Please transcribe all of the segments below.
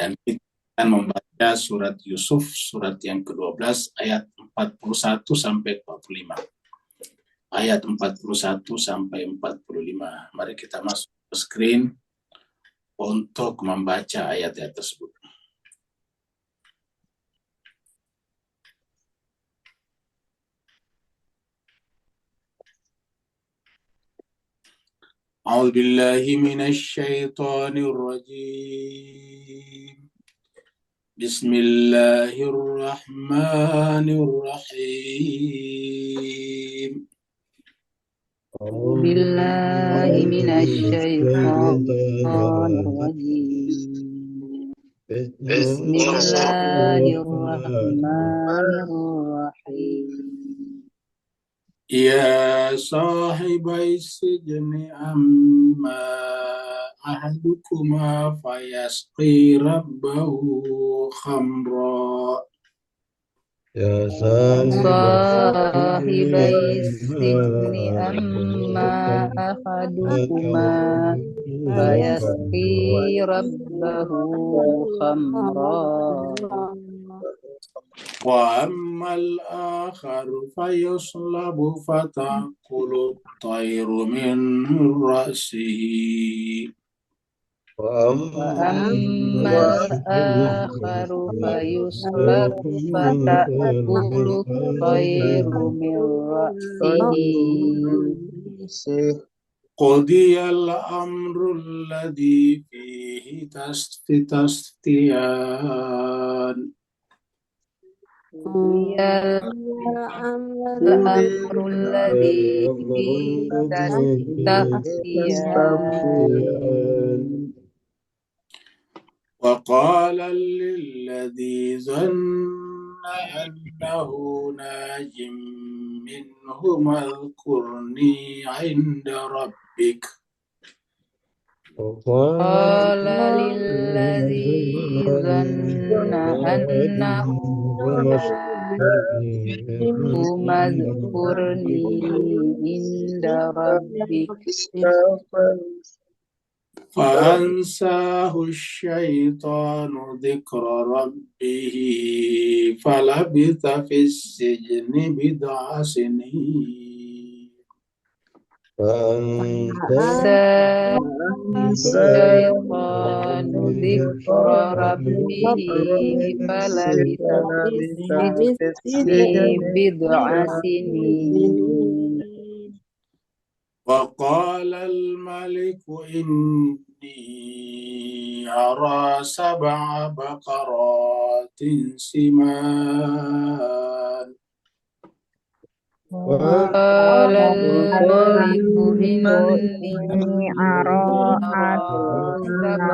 Dan kita akan membaca surat Yusuf, surat yang ke-12, ayat 41 sampai 45. Ayat 41 sampai 45. Mari kita masuk ke screen untuk membaca ayat-ayat tersebut. أعوذ بالله من الشيطان الرجيم بسم الله الرحمن الرحيم أعوذ بالله من الشيطان الرجيم بسم الله الرحمن الرحيم يا صاحبي السجن أما أحدكما فيسقي ربه خمرا يا صاحبي السجن أما أحدكما فيسقي ربه خمرا وأما الآخر فيصلب فتأكل الطير من رأسه وأما الآخر فيصلب فتأكل الطير من رأسه قضي الأمر الذي فيه تستفتيان الأمر الذي فيه تستفتيان وقال للذي ظن أنه ناج منهما اذكرني عند ربك قال للذي ظن أنه ثم اذكرني عند ربك فأنساه الشيطان ذكر ربه فلبث في السجن بضع سنين فأنساه الشيطان ذكر ربه فلبث في السجن بضع سنين وقال الملك إني أرى 7 بقرات سمان قال الملك إني أرى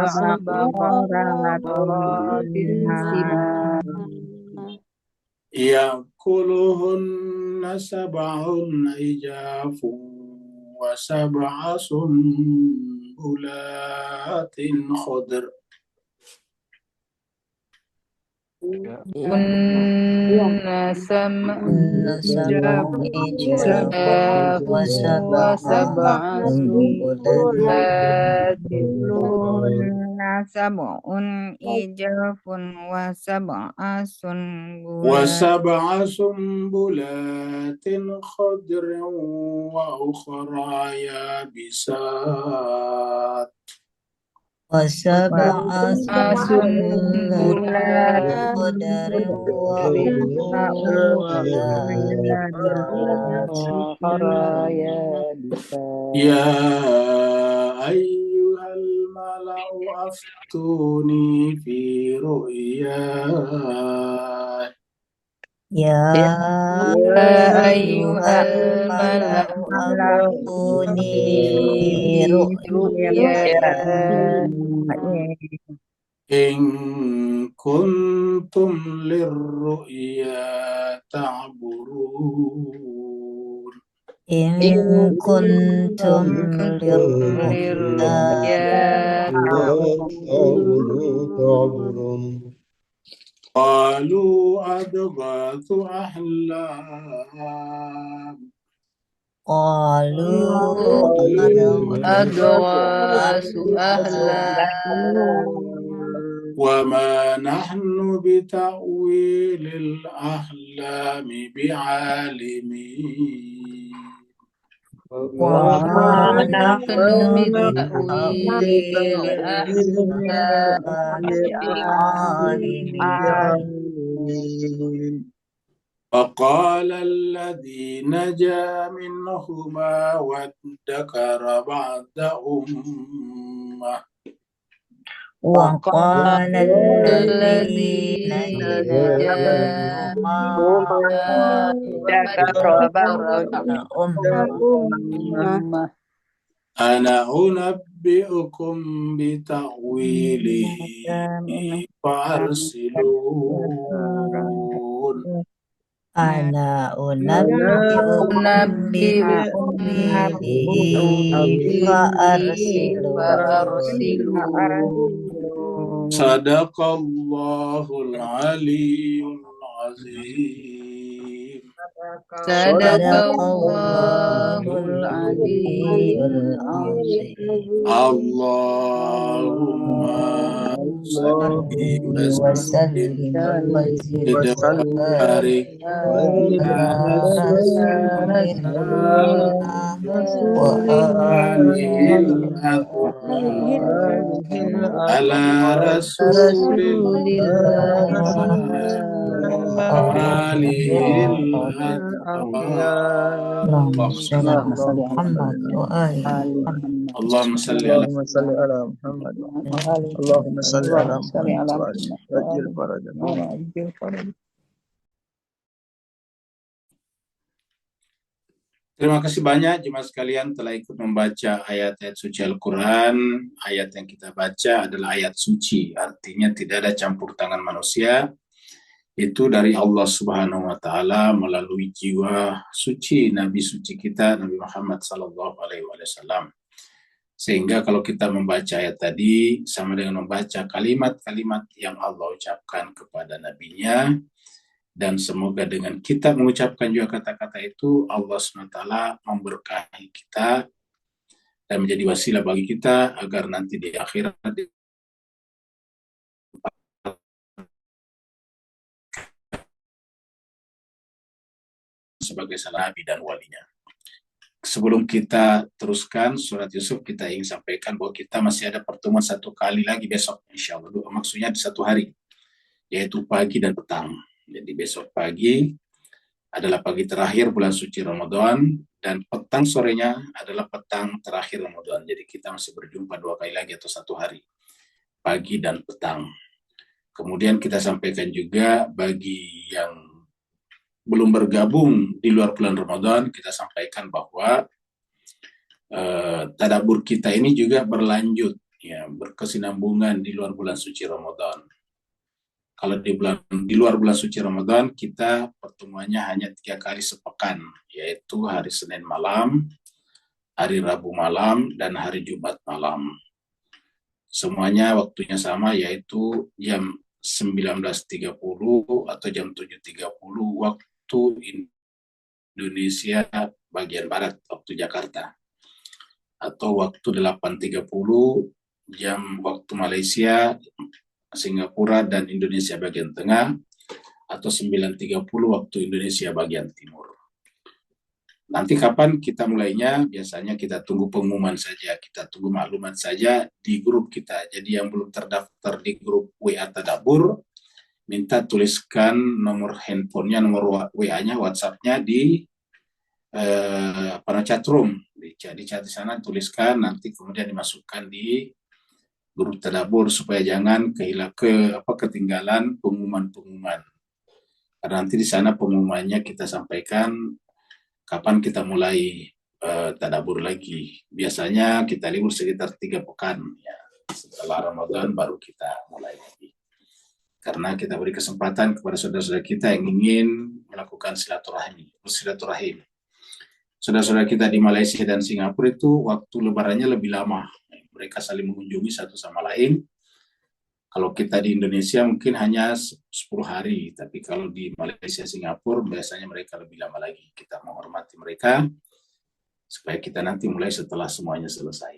7 بقرات سمان يأكلهن 7 عجاف و7 سنبلات خضر كن سبع إجاف وسبع سنبلات سبع إجاف و7 سنبلات خضر وأخرى يابسات وسبع سنبلات خضر وأخرى يابسات يا أيها الملأ أفتوني في رؤياي يا أيها الملأ أفتوني في رؤياي إن كنتم للرؤيا تعبرون إن كنتم للرؤيا تعبرون قالوا أضغاث أحلام أضغاث أحلام وما نحن بتأويل الأحلام بعالمين وما نحن بتأويل بتأويل الأحلام الأحلام بعالمين فقال الذي نجا منهما وادكر بعد أمة وقال الذي الذي نجا نجا منهما منهما وادكر وادكر بعد أمة أنا أنبئكم بتأويله فأرسلون أنا أنبئكم بتأويله فأرسلون صدق الله العلي العظيم صدق صدق الله الله العلي العلي العظيم اللهم صل وسلم وسلم وزد وبارك على رسول الله وآله الأطهار على رسول رسول الله وآله الله الأطهار اللهم اللهم صل على محمد وآل محمد اللهم صل على اللهم صل على محمد اللهم صل على محمد وعجل فرجا. Terima kasih banyak jemaah sekalian telah ikut membaca ayat-ayat suci Al-Quran. Ayat yang kita baca adalah ayat suci, artinya tidak ada campur tangan manusia. Itu dari Allah Subhanahu wa Ta'ala melalui jiwa suci Nabi suci kita, Nabi Muhammad Sallallahu Alaihi Wasallam. Sehingga kalau kita membaca ayat tadi sama dengan membaca kalimat-kalimat yang Allah ucapkan kepada Nabi-Nya. Dan semoga dengan kita mengucapkan juga kata-kata itu, Allah SWT memberkahi kita dan menjadi wasilah bagi kita agar nanti di akhirat sebagai salah nabi dan walinya. Sebelum kita teruskan surat Yusuf, kita ingin sampaikan bahwa kita masih ada pertemuan satu kali lagi besok, insya Allah. Maksudnya di satu hari, yaitu pagi dan petang. Jadi besok pagi adalah pagi terakhir bulan suci Ramadan, dan petang sorenya adalah petang terakhir Ramadan. Jadi kita masih berjumpa dua kali lagi atau satu hari, pagi dan petang. Kemudian kita sampaikan juga bagi yang belum bergabung di luar bulan Ramadan, kita sampaikan bahwa tadabbur kita ini juga berlanjut, ya, berkesinambungan di luar bulan suci Ramadan. Kalau di luar bulan suci Ramadan, kita pertemuannya hanya 3 kali sepekan, yaitu hari Senin malam, hari Rabu malam, dan hari Jumat malam. Semuanya waktunya sama, yaitu jam 19.30 atau jam 7.30 waktu Indonesia bagian Barat, waktu Jakarta. Atau waktu 8.30 jam waktu Malaysia, Singapura, dan Indonesia bagian tengah, atau 9.30 waktu Indonesia bagian timur. Nanti kapan kita mulainya, biasanya kita tunggu pengumuman saja, kita tunggu maklumat saja di grup kita. Jadi yang belum terdaftar di grup WA Tadabbur, minta tuliskan nomor handphonenya, nomor WA-nya, WhatsApp-nya di chatroom. Di chat di sana tuliskan, nanti kemudian dimasukkan di grup Tadabbur supaya jangan ketinggalan pengumuman-pengumuman. Karena nanti di sana pengumumannya kita sampaikan kapan kita mulai Tadabbur lagi. Biasanya kita libur sekitar 3 pekan, ya. Setelah Ramadan baru kita mulai lagi. Karena kita beri kesempatan kepada saudara-saudara kita yang ingin melakukan silaturahim. Saudara-saudara kita di Malaysia dan Singapura itu waktu lebarannya lebih lama. Mereka saling mengunjungi satu sama lain. Kalau kita di Indonesia mungkin hanya 10 hari, tapi kalau di Malaysia, Singapura biasanya mereka lebih lama lagi. Kita menghormati mereka supaya kita nanti mulai setelah semuanya selesai.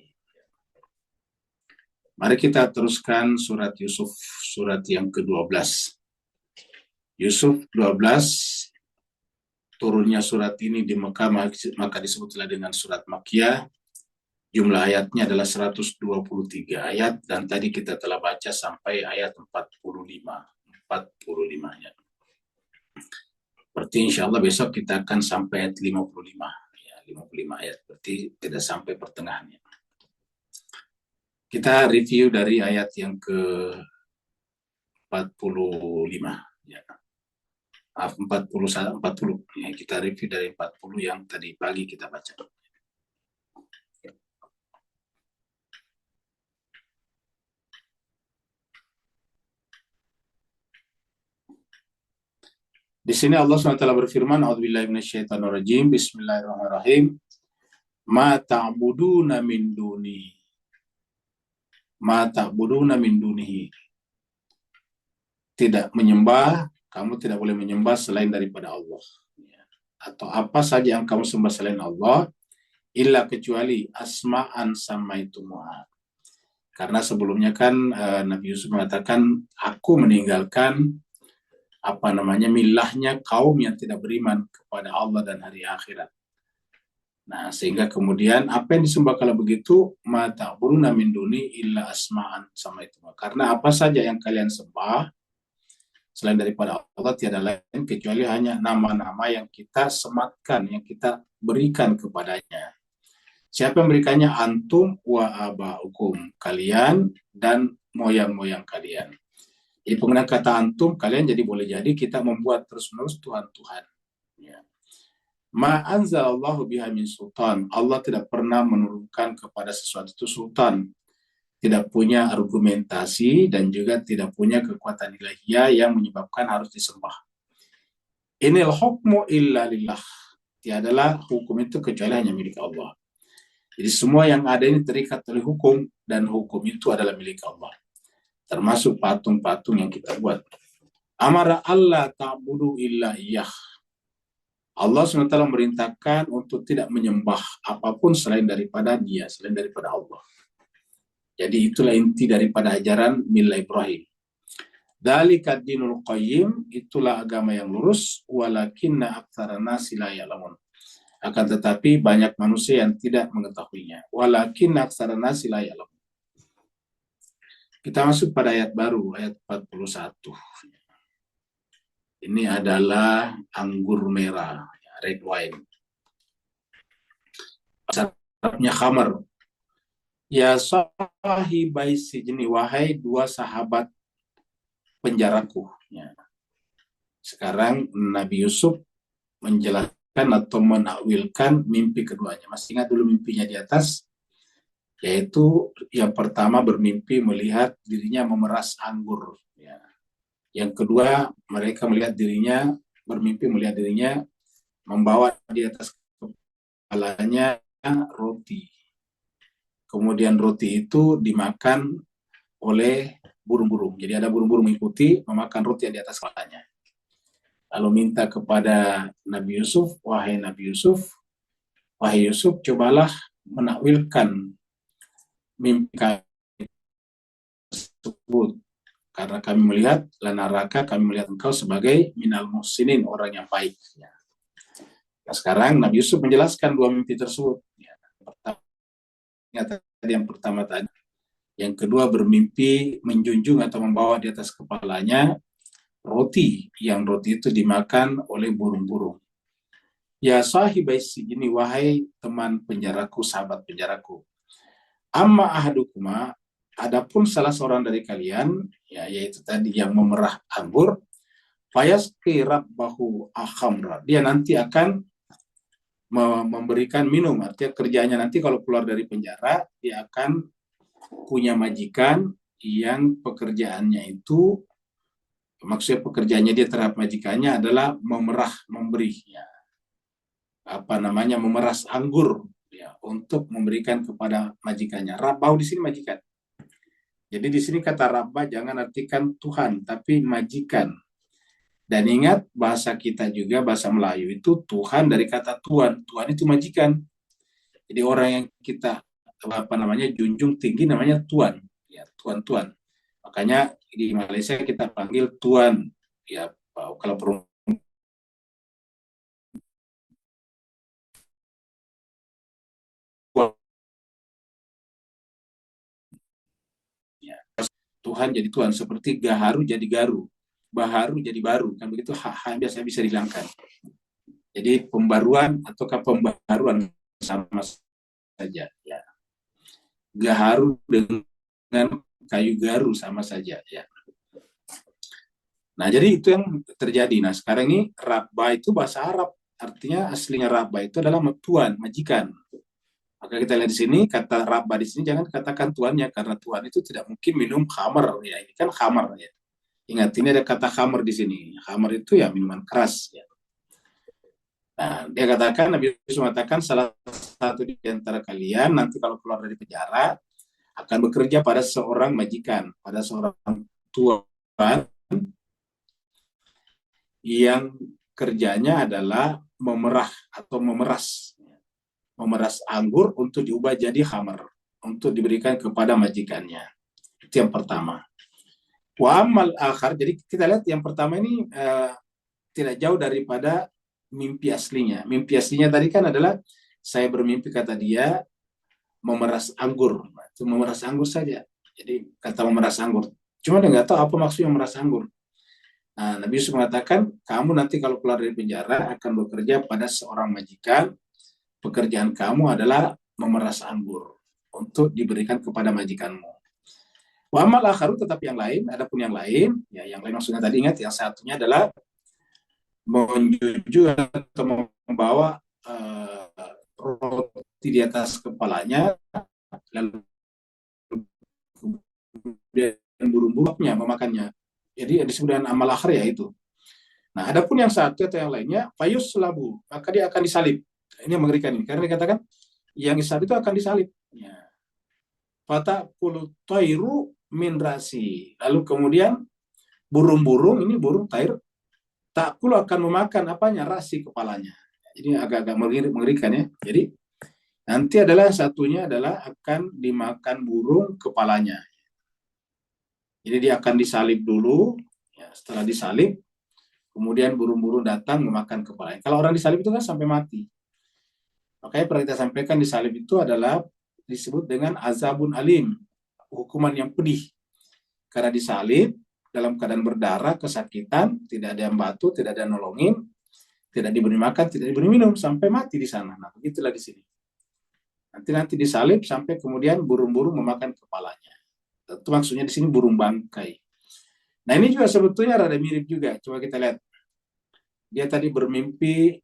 Mari kita teruskan surat Yusuf, surat yang ke-12. Yusuf 12, turunnya surat ini di Mekah, maka disebutlah dengan surat Makkiyah. Jumlah ayatnya adalah 123 ayat, dan tadi kita telah baca sampai ayat 45 ya. Berarti insya Allah besok kita akan sampai ayat 55 ya, 55 ayat, berarti tidak sampai pertengahannya. Kita review dari ayat yang ke 45 ya. 40 ya, kita review dari 40 yang tadi pagi kita baca. Di sini Allah SWT berfirman, A'udzubillahi minasyaitonirrajim, Bismillahirrahmanirrahim. Ma ta'buduna min duni. Ma ta'buduna min dunihi. Tidak menyembah, kamu tidak boleh menyembah selain daripada Allah. Atau apa saja yang kamu sembah selain Allah, illa kecuali asma'an samaitumuha. Karena sebelumnya kan Nabi Yusuf mengatakan, aku meninggalkan milahnya kaum yang tidak beriman kepada Allah dan hari akhirat. Nah, sehingga kemudian apa yang disembah kalau begitu, ma ta'buduna min duni illa asma'an sama itu. Karena apa saja yang kalian sembah selain daripada Allah tiada lain kecuali hanya nama-nama yang kita sematkan, yang kita berikan kepadanya. Siapa yang memberikannya? Antum wa aba'ukum, kalian dan moyang-moyang kalian. Jadi penggunaan kata antum, kalian, jadi boleh jadi kita membuat terus-menerus Tuhan-Tuhan. Ya. Ma anzalallahu biha min sultan. Allah tidak pernah menurunkan kepada sesuatu itu sultan. Tidak punya argumentasi dan juga tidak punya kekuatan ilahiyah yang menyebabkan harus disembah. Inil hukmu illa lillah. Tiadalah hukum itu kecuali hanya milik Allah. Jadi semua yang ada ini terikat oleh hukum, dan hukum itu adalah milik Allah. Termasuk patung-patung yang kita buat. Amara Allah ta'budu illa iyah. Allah SWT merintahkan untuk tidak menyembah apapun selain daripada Dia, selain daripada Allah. Jadi itulah inti daripada ajaran Millah Ibrahim. Dzalika dinul qayyim, itulah agama yang lurus, walakinna aktsara nasi la ya'lamun. Akan tetapi banyak manusia yang tidak mengetahuinya. Walakinna aktsara nasi la ya'lamun. Kita masuk pada ayat baru, ayat 41. Ini adalah anggur merah, red wine. Arabnya khamar. Ya sahibai sijni, wahai dua sahabat penjaraku. Ya. Sekarang Nabi Yusuf menjelaskan atau menakwilkan mimpi keduanya. Masih ingat dulu mimpinya di atas? Yaitu yang pertama bermimpi melihat dirinya memeras anggur. Ya. Yang kedua, mereka bermimpi melihat dirinya membawa di atas kepalanya roti. Kemudian roti itu dimakan oleh burung-burung. Jadi ada burung-burung mengikuti memakan roti yang di atas kepalanya. Lalu minta kepada Nabi Yusuf, wahai Yusuf, cobalah menakwilkan mimpi kami tersebut, karena kami melihat kami melihat engkau sebagai minal muhsinin, orang yang baik. Ya. Nah, sekarang Nabi Yusuf menjelaskan dua mimpi tersebut. Ya. Yang pertama tadi, yang kedua bermimpi menjunjung atau membawa di atas kepalanya roti, yang roti itu dimakan oleh burung-burung. Ya sahibai sijni, wahai teman penjaraku, sahabat penjaraku. Amma ahadukuma, adapun salah seorang dari kalian, ya, yaitu tadi yang memerah anggur, fayasqi rabbahu akhamra, dia nanti akan memberikan minum. Artinya kerjanya nanti kalau keluar dari penjara, dia akan punya majikan yang pekerjaannya itu, maksudnya pekerjaannya dia terhadap majikannya adalah memberi, ya, memeras anggur, ya, untuk memberikan kepada majikannya. Rabbah di sini majikan. Jadi di sini kata Rabbah jangan artikan Tuhan, tapi majikan. Dan ingat bahasa kita juga, bahasa Melayu itu Tuhan dari kata Tuan. Tuan itu majikan. Jadi orang yang kita junjung tinggi namanya Tuan. Ya, tuan-tuan. Makanya di Malaysia kita panggil tuan. Ya, kalau perempuan ya, Tuhan jadi tuan, seperti gaharu jadi garu, baharu jadi baru, kan begitu hak-hak biasa bisa dihilangkan. Jadi pembaruan ataukah pembaharuan sama saja. Ya. Gaharu dengan kayu garu sama saja. Ya. Nah, jadi itu yang terjadi. Nah, sekarang ini Rabba itu bahasa Arab. Artinya aslinya Rabba itu adalah tuan, majikan. Maka kita lihat di sini, kata Rabba di sini jangan katakan tuannya, karena tuan itu tidak mungkin minum khamar. Ya, ini kan khamar. Ya. Ingat, ini ada kata khamar di sini. Khamar itu ya minuman keras. Ya. Nah, dia katakan, Nabi Yesus mengatakan, salah satu di antara kalian nanti kalau keluar dari penjara akan bekerja pada seorang majikan, pada seorang tuan yang kerjanya adalah memerah atau memeras anggur untuk diubah jadi khamar, untuk diberikan kepada majikannya. Itu yang pertama. Wa amal akhar, jadi kita lihat yang pertama ini tidak jauh daripada mimpi aslinya. Mimpi aslinya tadi kan adalah saya bermimpi, kata dia, memeras anggur. Itu memeras anggur saja. Jadi kata memeras anggur. Cuma dia nggak tahu apa maksudnya memeras anggur. Nah, Nabi Yusuf mengatakan, kamu nanti kalau keluar dari penjara akan bekerja pada seorang majikan. Pekerjaan kamu adalah memeras anggur untuk diberikan kepada majikanmu. Wa amal akharu, tetapi yang lain, adapun yang lain, ya yang lain maksudnya tadi ingat, yang satunya adalah menjunjung atau membawa roti di atas kepalanya, lalu kemudian burung-burungnya memakannya. Jadi disebut dengan amal akhir ya itu. Nah, adapun yang satu atau yang lainnya, fayus labu, maka dia akan disalib. Ini yang mengerikan ini, karena dikatakan yang disalib itu akan disalib. Ya. Fata pulu tairu min rasi. Lalu kemudian burung-burung, ini burung tair, tak pula akan memakan apanya, rasi, kepalanya. Ini agak-agak mengerikan ya. Jadi nanti adalah satunya adalah akan dimakan burung kepalanya. Jadi dia akan disalib dulu, ya, setelah disalib, kemudian burung-burung datang memakan kepalanya. Kalau orang disalib itu kan sampai mati. Makanya pernah kita sampaikan, disalib itu adalah disebut dengan azabun alim, hukuman yang pedih. Karena disalib dalam keadaan berdarah, kesakitan, tidak ada yang bantu, tidak ada yang nolongin, tidak diberi makan, tidak diberi minum, sampai mati di sana. Nah, begitulah di sini. Nanti disalib sampai kemudian burung-burung memakan kepalanya. Itu maksudnya di sini burung bangkai. Nah, ini juga sebetulnya rada mirip juga. Coba kita lihat. Dia tadi bermimpi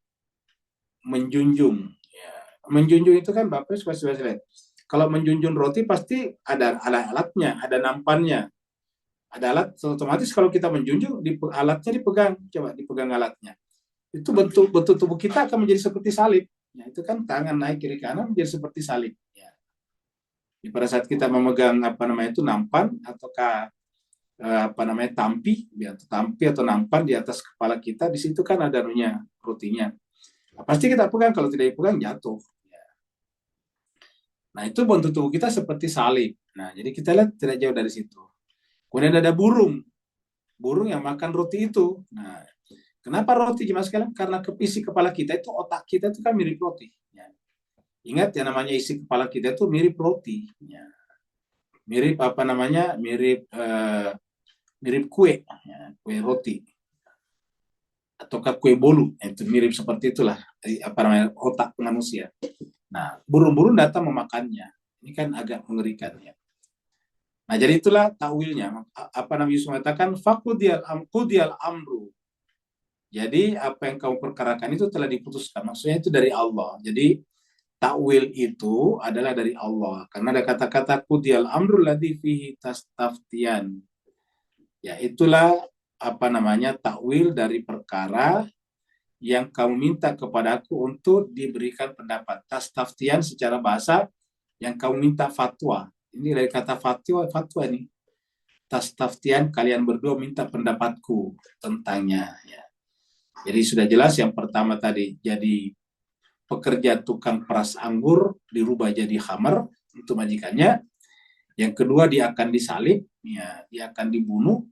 menjunjung. Ya. Menjunjung itu kan Bapak suka lihat. Kalau menjunjung roti pasti ada alatnya, ada nampannya. Ada alat, otomatis kalau kita menjunjung, alatnya dipegang. Coba dipegang alatnya. Itu bentuk tubuh kita akan menjadi seperti salib. Ya, itu kan tangan naik kiri kanan menjadi seperti salib. Ya. Pada saat kita memegang nampan ataukah tampi atau nampan di atas kepala kita, di situ kan ada rotinya. Nah, pasti kita pegang, kalau tidak dipegang jatuh. Ya. Nah, itu bentuk tubuh kita seperti salib. Nah, jadi kita lihat tidak jauh dari situ. Kemudian ada burung yang makan roti itu. Nah, kenapa roti jemaah sekalian? Karena isi kepala kita itu, otak kita itu kan mirip roti. Ya. Ingat ya, namanya isi kepala kita itu mirip roti. Ya. Mirip mirip kue, ya, kue roti. Ataukah kue bolu, itu mirip seperti itulah otak manusia. Nah, burung-burung datang memakannya. Ini kan agak mengerikan ya. Nah, jadi itulah takwilnya. Nabi Yusuf mengatakan faqudiyal amru. Jadi apa yang kamu perkarakan itu telah diputuskan. Maksudnya itu dari Allah. Jadi takwil itu adalah dari Allah. Karena ada kata-kata qudiyal amru ladzi fihi tastaftiyan. Ya, itulah takwil dari perkara yang kamu minta kepadaku untuk diberikan pendapat. Tastaftiyan secara bahasa yang kamu minta fatwa. Ini dari kata fatwa ini. Tastaftiyan, kalian berdua minta pendapatku tentangnya. Ya. Jadi sudah jelas yang pertama tadi, jadi pekerja tukang peras anggur dirubah jadi khamar untuk majikannya. Yang kedua, dia akan disalib, ya, dia akan dibunuh,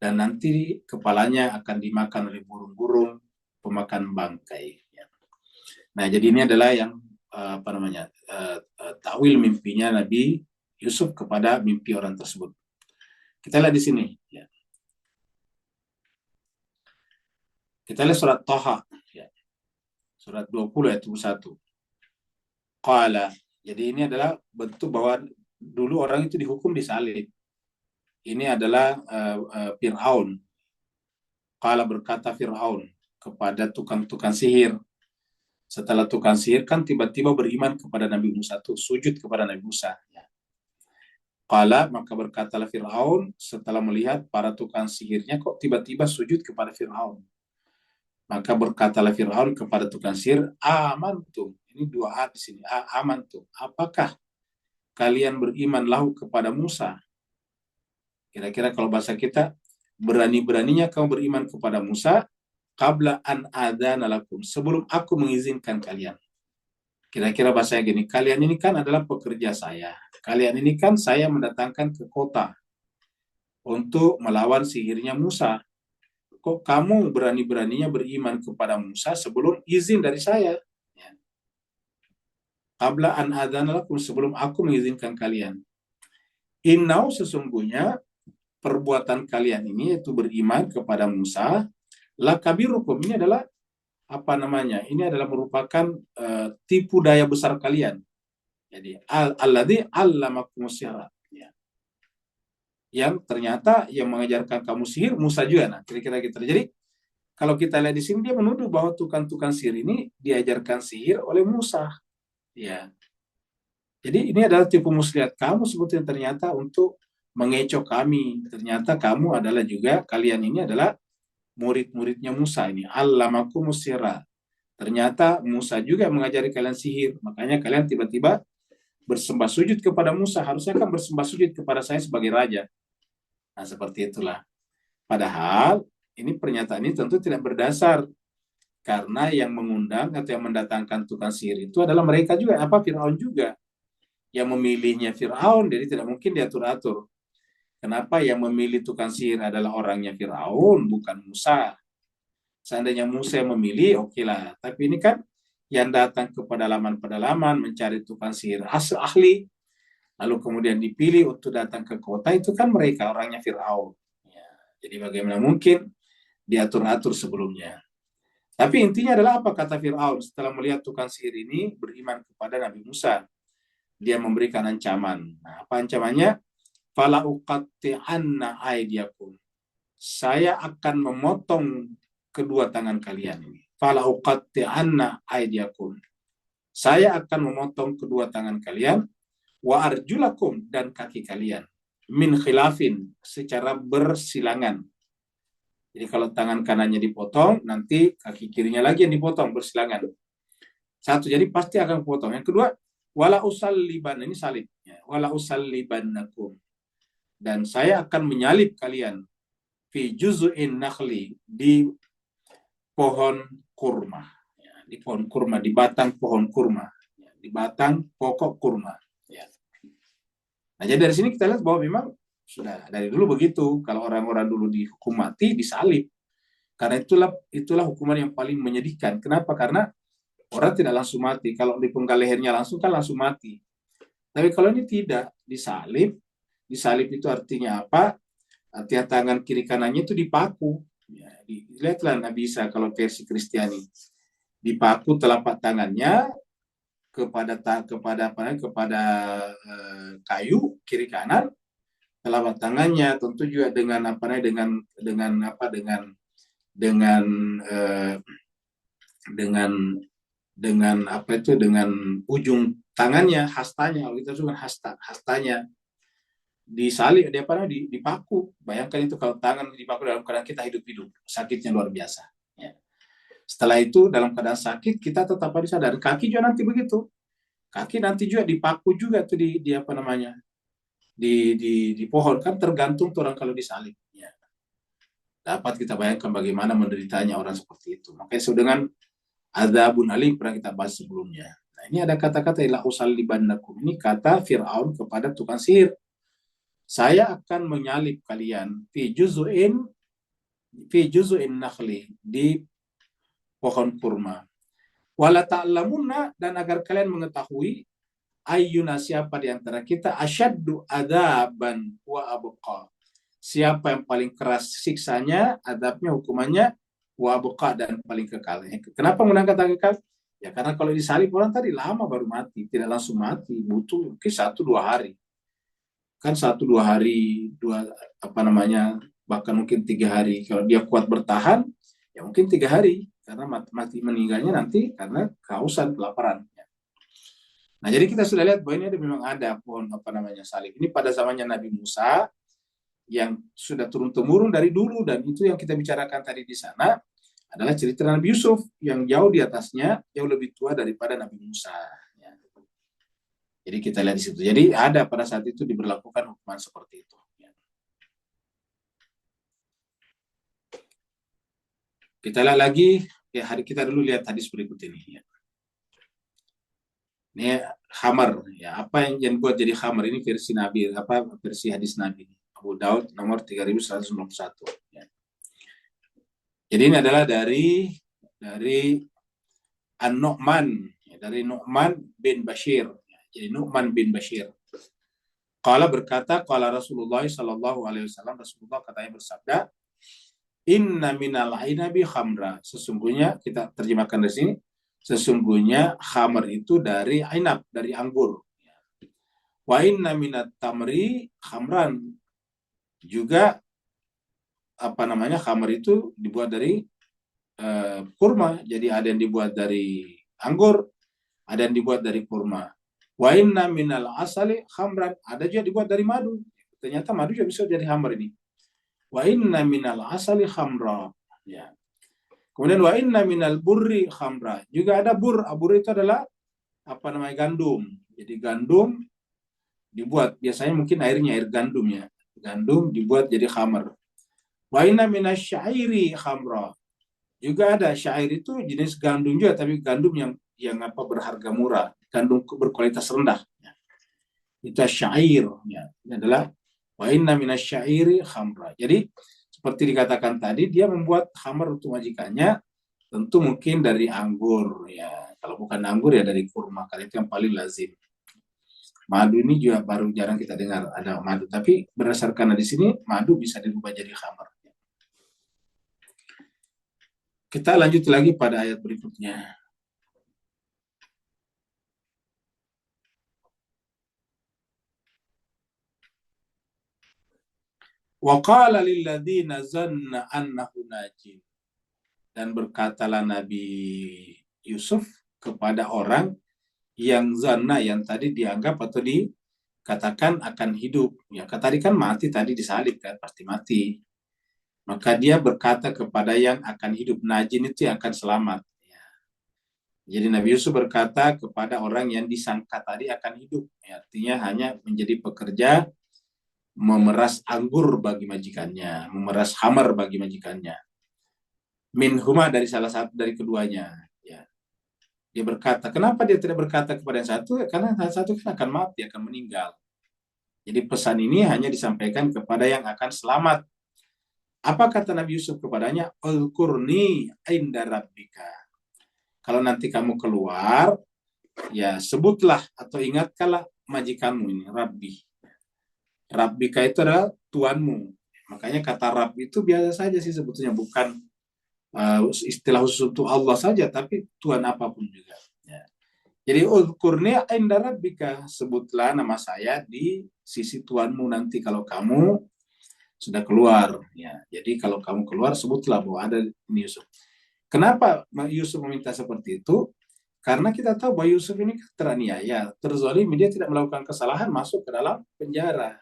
dan nanti kepalanya akan dimakan oleh burung-burung pemakan bangkai. Ya. Nah, jadi ini adalah yang takwil mimpinya Nabi Yusuf kepada mimpi orang tersebut. Kita lihat di sini. Ya. Kita lihat surat Thaha, ya. Surat 20 ayat 21. Qala. Jadi ini adalah bentuk bahwa dulu orang itu dihukum disalib. Ini adalah Fir'aun. Qala, berkata Fir'aun kepada tukang-tukang sihir. Setelah tukang sihir kan tiba-tiba beriman kepada Nabi Musa, tuh sujud kepada Nabi Musa. Ya. Qala, maka berkatalah Fir'aun setelah melihat para tukang sihirnya kok tiba-tiba sujud kepada Fir'aun. Maka berkatalah Fir'aun kepada tukang sihir, amantum. Ini dua A di sini. Amantum. Apakah kalian beriman lahu kepada Musa? Kira-kira kalau bahasa kita, berani-beraninya kamu beriman kepada Musa, qabla an adzana lakum, sebelum aku mengizinkan kalian. Kira-kira bahasanya gini, kalian ini kan adalah pekerja saya. Kalian ini kan saya mendatangkan ke kota untuk melawan sihirnya Musa. Kok kamu berani-beraninya beriman kepada Musa sebelum izin dari saya? Ya. Qabla an adzana lakum, sebelum aku mengizinkan kalian. Innau, sesungguhnya perbuatan kalian ini, yaitu beriman kepada Musa, lakabirukum, ini adalah apa namanya? Ini adalah merupakan tipu daya besar kalian. Jadi alladzi 'allamakumus sihra. Ya. Yang ternyata yang mengajarkan kamu sihir Musa juga. Nah, kira-kira gitu. Jadi kalau kita lihat di sini, dia menuduh bahwa tukang-tukang sihir ini diajarkan sihir oleh Musa. Ya. Jadi ini adalah tipu muslihat kamu sebetulnya ternyata untuk mengecoh kami. Ternyata kamu adalah juga, kalian ini adalah murid-muridnya Musa ini. Allamakumus sihra. Ternyata Musa juga mengajari kalian sihir. Makanya kalian tiba-tiba bersembah sujud kepada Musa. Harusnya kan bersembah sujud kepada saya sebagai raja. Nah, seperti itulah. Padahal ini pernyataan ini tentu tidak berdasar. Karena yang mengundang atau yang mendatangkan tukang sihir itu adalah mereka juga, Fir'aun juga. Yang memilihnya Fir'aun, jadi tidak mungkin diatur-atur. Kenapa yang memilih tukang sihir adalah orangnya Fir'aun, bukan Musa? Seandainya Musa yang memilih, oke lah. Tapi ini kan yang datang ke pedalaman-pedalaman mencari tukang sihir ahli, lalu kemudian dipilih untuk datang ke kota, itu kan mereka orangnya Fir'aun. Ya, jadi bagaimana mungkin diatur-atur sebelumnya? Tapi intinya adalah apa kata Fir'aun setelah melihat tukang sihir ini beriman kepada Nabi Musa? Dia memberikan ancaman. Nah, apa ancamannya? Fala uqatti'anna aydiyakum. Saya akan memotong kedua tangan kalian ini. Fala uqatti'anna aydiyakum. Saya akan memotong kedua tangan kalian, wa arjulakum, dan kaki kalian, min khilafin, secara bersilangan. Jadi kalau tangan kanannya dipotong, nanti kaki kirinya lagi yang dipotong bersilangan. Satu, jadi pasti akan potong. Yang kedua, wala usalliban, ini salib. Wala usallibannakum. Dan saya akan menyalib kalian fi juz'in nakhli, di pohon kurma. Ya, di pohon kurma, di batang pohon kurma. Ya, di batang pokok kurma. Ya. Nah, jadi dari sini kita lihat bahwa memang sudah dari dulu begitu. Kalau orang-orang dulu dihukum mati, disalib. Karena itulah hukuman yang paling menyedihkan. Kenapa? Karena orang tidak langsung mati. Kalau dipenggal lehernya langsung kan langsung mati. Tapi kalau ini tidak, disalib. Disalib itu artinya apa? Artinya tangan kiri kanannya itu dipaku. Ya, lihatlah Nabi Isa kalau versi Kristiani. Dipaku telapak tangannya kepada kayu kiri kanan, telapak tangannya tentu juga dengan ujung tangannya, hastanya, kalau kita sebut hastanya disalib, dipaku. Bayangkan itu kalau tangan dipaku dalam keadaan kita hidup-hidup, sakitnya luar biasa. Ya. Setelah itu dalam keadaan sakit kita tetap harus sadar. Kaki juga nanti begitu. Kaki nanti juga dipaku juga tuh di pohon, kan tergantung tuh orang kalau disalib. Ya. Dapat kita bayangkan bagaimana menderitanya orang seperti itu. Makanya dengan adzabun alim pernah kita bahas sebelumnya. Nah, ini ada kata-kata la usallibannakum. Ini kata Fir'aun kepada tukang sihir. Saya akan menyalib kalian fi juz'in nakhli, di pohon kurma. Wala ta'lamunna, dan agar kalian mengetahui, ayyuna, siapa di antara kita, asyaddu adzaban wa abqa, siapa yang paling keras siksanya, adabnya, hukumannya, wa abqa, dan paling kekal. Kenapa menggunakan kata kekal? Ya karena kalau disalib orang tadi lama baru mati, tidak langsung mati, butuh mungkin 1-2 hari. Kan 1-2 hari, bahkan mungkin 3 hari. Kalau dia kuat bertahan, ya mungkin 3 hari, karena mati meninggalnya nanti karena kehausan, kelaparan. Nah, jadi kita sudah lihat bahwa ini memang ada pohon salib. Ini pada zamannya Nabi Musa yang sudah turun-temurun dari dulu, dan itu yang kita bicarakan tadi di sana adalah cerita Nabi Yusuf yang jauh di atasnya, jauh lebih tua daripada Nabi Musa. Ya. Jadi kita lihat di situ. Jadi ada pada saat itu diberlakukan hukuman seperti itu. Ya. Kita lihat lagi, ya hari kita dulu lihat hadis berikut ini. Ya. Ini khamar, ya apa yang buat jadi khamar ini versi Nabi, versi hadis Nabi Abu Daud nomor 3191. Ya. Jadi ini adalah dari An-Nu'man, ya, dari Nu'man bin Bashir. Ya, jadi Nu'man bin Bashir. Qala berkata, qala Rasulullah sallallahu alaihi wasallam, Rasulullah katanya bersabda, inna minal ainabi khamra. Sesungguhnya, kita terjemahkan di sini, sesungguhnya khamar itu dari ainab, dari anggur. Wa inna minat tamri khamran. Juga khamar itu dibuat dari kurma. Jadi ada yang dibuat dari anggur, ada yang dibuat dari kurma. Wa inna minal asali khamran. Ada juga dibuat dari madu. Ternyata madu juga bisa jadi khamar ini. Wa inna minal asali khamra. Ya. Kemudian wa inna minal burri khamra. Juga ada bur. Bur itu adalah gandum. Jadi gandum dibuat, biasanya mungkin air gandum ya. Gandum dibuat jadi khamar. Wa inna minasyairi khamra. Juga ada syair itu jenis gandum juga, tapi gandum yang berharga murah, gandum berkualitas rendah. Ya. Itu syair. Ya. Ini adalah wa inna minasyairi khamra. Jadi seperti dikatakan tadi, dia membuat khamar untuk majikannya, tentu mungkin dari anggur. Ya. Kalau bukan anggur ya dari kurma, karena itu yang paling lazim. Madu ini juga baru jarang kita dengar ada madu, tapi berdasarkan di sini madu bisa dirubah jadi khamar. Kita lanjut lagi pada ayat berikutnya. Wa qala lilladzina zanna annahu najin. Dan berkatalah Nabi Yusuf kepada orang yang zanna, yang tadi dianggap atau dikatakan akan hidup. Ya, tadi kan mati, tadi disalib kan, pasti mati. Maka dia berkata kepada yang akan hidup, najin itu yang akan selamat. Ya. Jadi Nabi Yusuf berkata kepada orang yang disangka tadi akan hidup. Ya, artinya hanya menjadi pekerja memeras anggur bagi majikannya, memeras khamar bagi majikannya. Min huma, dari salah satu dari keduanya. Ya. Dia berkata, kenapa dia tidak berkata kepada yang satu? Karena yang satu kan akan mati, akan meninggal. Jadi pesan ini hanya disampaikan kepada yang akan selamat. Apa kata Nabi Yusuf kepadanya? Ulkurni inda rabbika. Kalau nanti kamu keluar, ya sebutlah atau ingatkanlah majikanmu ini, Rabbi. Rabbika itu adalah Tuanmu. Makanya kata Rabb itu biasa saja sih sebetulnya, bukan istilah khusus untuk Allah saja, tapi Tuhan apapun juga. Ya. Jadi ulkurni inda rabbika, sebutlah nama saya di sisi Tuanmu nanti kalau kamu sudah keluar. Ya. Jadi kalau kamu keluar, sebutlah bahwa ada ini Yusuf. Kenapa Yusuf meminta seperti itu? Karena kita tahu bahwa Yusuf ini teraniaya, terzalimi, dia tidak melakukan kesalahan, masuk ke dalam penjara.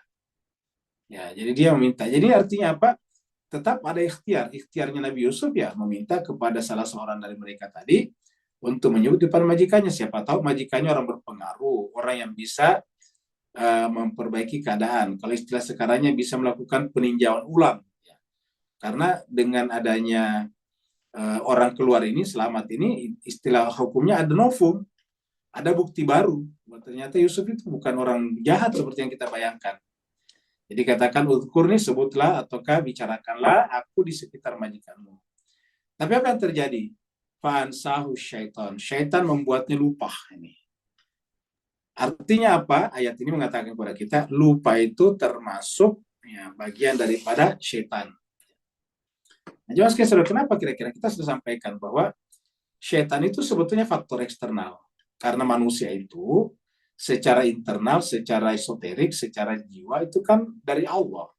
Ya, jadi dia meminta. Jadi artinya apa? Tetap ada ikhtiar. Ikhtiarnya Nabi Yusuf ya meminta kepada salah seorang dari mereka tadi untuk menyebut depan majikannya. Siapa tahu majikannya orang berpengaruh, orang yang bisa memperbaiki keadaan. Kalau istilah sekarangnya bisa melakukan peninjauan ulang. Ya. Karena dengan adanya orang keluar ini, selamat ini, istilah hukumnya ad novum. ada bukti baru bahwa ternyata Yusuf itu bukan orang jahat seperti yang kita bayangkan. Jadi katakan udhkurni, sebutlah ataukah bicarakanlah aku di sekitar majikanmu. Tapi apa yang terjadi? Fa'ansahu syaitan. Syaitan membuatnya lupa ini. Artinya apa? Ayat ini mengatakan kepada kita, lupa itu termasuk ya, bagian daripada syaitan. Nah, jelas kenapa kira-kira kita sudah sampaikan bahwa syaitan itu sebetulnya faktor eksternal. Karena manusia itu secara internal, secara esoterik, secara jiwa itu kan dari Allah.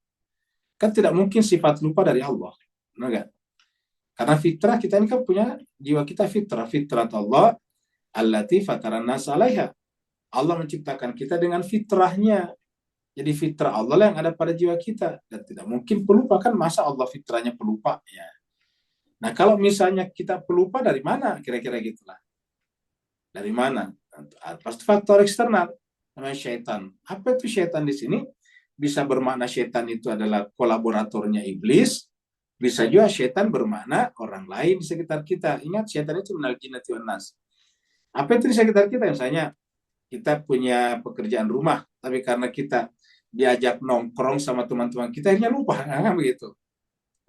Kan tidak mungkin sifat lupa dari Allah. Benar nggak? Karena fitrah kita ini kan punya jiwa kita fitrah Allah allati fataran nas 'alaiha. Allah menciptakan kita dengan fitrahnya. Jadi fitrah Allah yang ada pada jiwa kita dan tidak mungkin pelupa, kan masa Allah fitrahnya pelupa ya. Nah, kalau misalnya kita pelupa dari mana? Kira-kira gitulah. Dari mana? Pasti faktor eksternal, namanya syaitan. Apa itu syaitan di sini? Bisa bermakna syaitan itu adalah kolaboratornya iblis, bisa juga syaitan bermakna orang lain di sekitar kita. Ingat, syaitan itu minal jinnati wan nas. Apa itu di sekitar kita? Misalnya kita punya pekerjaan rumah, tapi karena kita diajak nongkrong sama teman-teman kita, akhirnya lupa, kan begitu.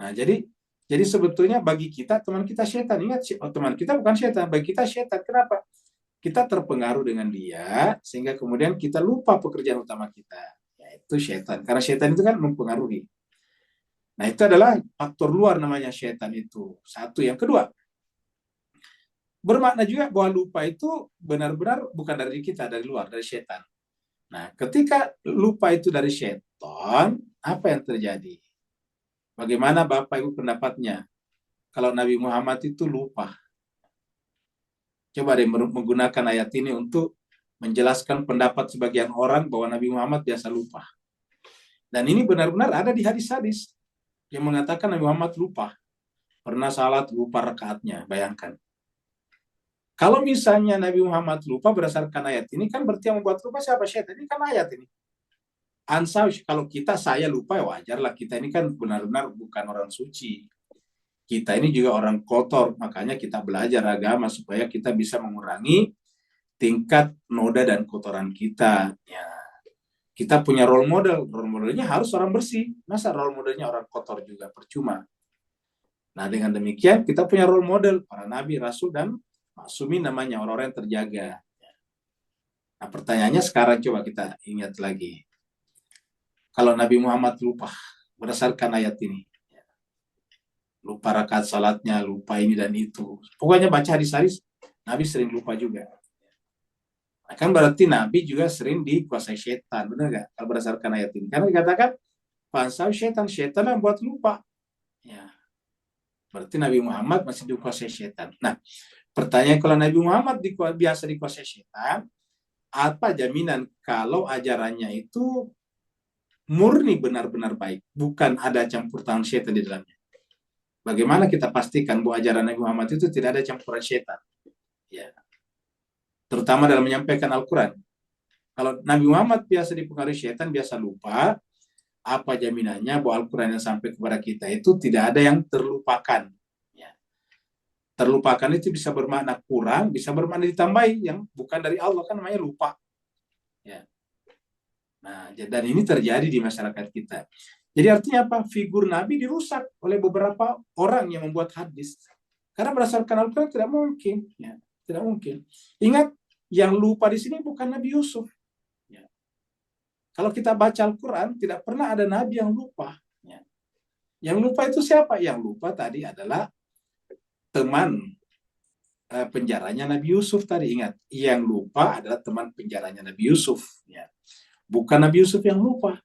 Nah, jadi sebetulnya bagi kita teman kita syaitan. Ingat, teman kita bukan syaitan, bagi kita syaitan. Kenapa? Kita terpengaruh dengan dia sehingga kemudian kita lupa pekerjaan utama kita, yaitu syaitan. Karena syaitan itu kan mempengaruhi. Nah, itu adalah faktor luar namanya syaitan itu. Satu. Yang kedua, bermakna juga bahwa lupa itu benar-benar bukan dari kita, dari luar, dari syaitan. Nah, ketika lupa itu dari syaitan, apa yang terjadi? Bagaimana Bapak Ibu pendapatnya? Kalau Nabi Muhammad itu lupa. Coba deh menggunakan ayat ini untuk menjelaskan pendapat sebagian orang bahwa Nabi Muhammad biasa lupa. Dan ini benar-benar ada di hadis-hadis yang mengatakan Nabi Muhammad lupa. Pernah salat lupa rakaatnya, bayangkan. Kalau misalnya Nabi Muhammad lupa berdasarkan ayat ini, kan berarti yang membuat lupa siapa? Syaitan. Ini kan ayat ini. Kalau saya lupa, ya wajarlah. Kita ini kan benar-benar bukan orang suci. Kita ini juga orang kotor, makanya kita belajar agama supaya kita bisa mengurangi tingkat noda dan kotoran kita. Ya, kita punya role modelnya harus orang bersih. Masa role modelnya orang kotor juga percuma. Nah, dengan demikian kita punya role model para nabi, rasul dan maksumi, namanya orang-orang yang terjaga. Nah, pertanyaannya sekarang coba kita ingat lagi. Kalau Nabi Muhammad lupa berdasarkan ayat ini, lupa rakaat salatnya, lupa ini dan itu. Pokoknya baca hadis-hadis, Nabi sering lupa juga. Nah, kan berarti Nabi juga sering dikuasai syaitan, benar nggak? Kalau berdasarkan ayat ini. Karena dikatakan, fansau syaitan yang buat lupa. Ya. Berarti Nabi Muhammad masih dikuasai syaitan. Nah, pertanyaan, kalau Nabi Muhammad biasa dikuasai syaitan, apa jaminan kalau ajarannya itu murni benar-benar baik, bukan ada campur tangan syaitan di dalamnya? Bagaimana kita pastikan bahwa ajaran Nabi Muhammad itu tidak ada campuran syaitan? Ya. Terutama dalam menyampaikan Al-Quran. Kalau Nabi Muhammad biasa dipengaruhi syaitan, biasa lupa, apa jaminannya bahwa Al-Quran yang sampai kepada kita itu tidak ada yang terlupakan? Ya. Terlupakan itu bisa bermakna kurang, bisa bermakna ditambahi, yang bukan dari Allah, kan namanya lupa. Ya. Nah, dan ini terjadi di masyarakat kita. Jadi artinya apa? Figur Nabi dirusak oleh beberapa orang yang membuat hadis. Karena berdasarkan Al-Quran tidak mungkin. Ya, tidak mungkin. Ingat, yang lupa di sini bukan Nabi Yusuf. Ya. Kalau kita baca Al-Quran, tidak pernah ada Nabi yang lupa. Ya. Yang lupa itu siapa? Yang lupa tadi adalah teman penjaranya Nabi Yusuf tadi. Ingat, yang lupa adalah teman penjaranya Nabi Yusuf. Ya. Bukan Nabi Yusuf yang lupa.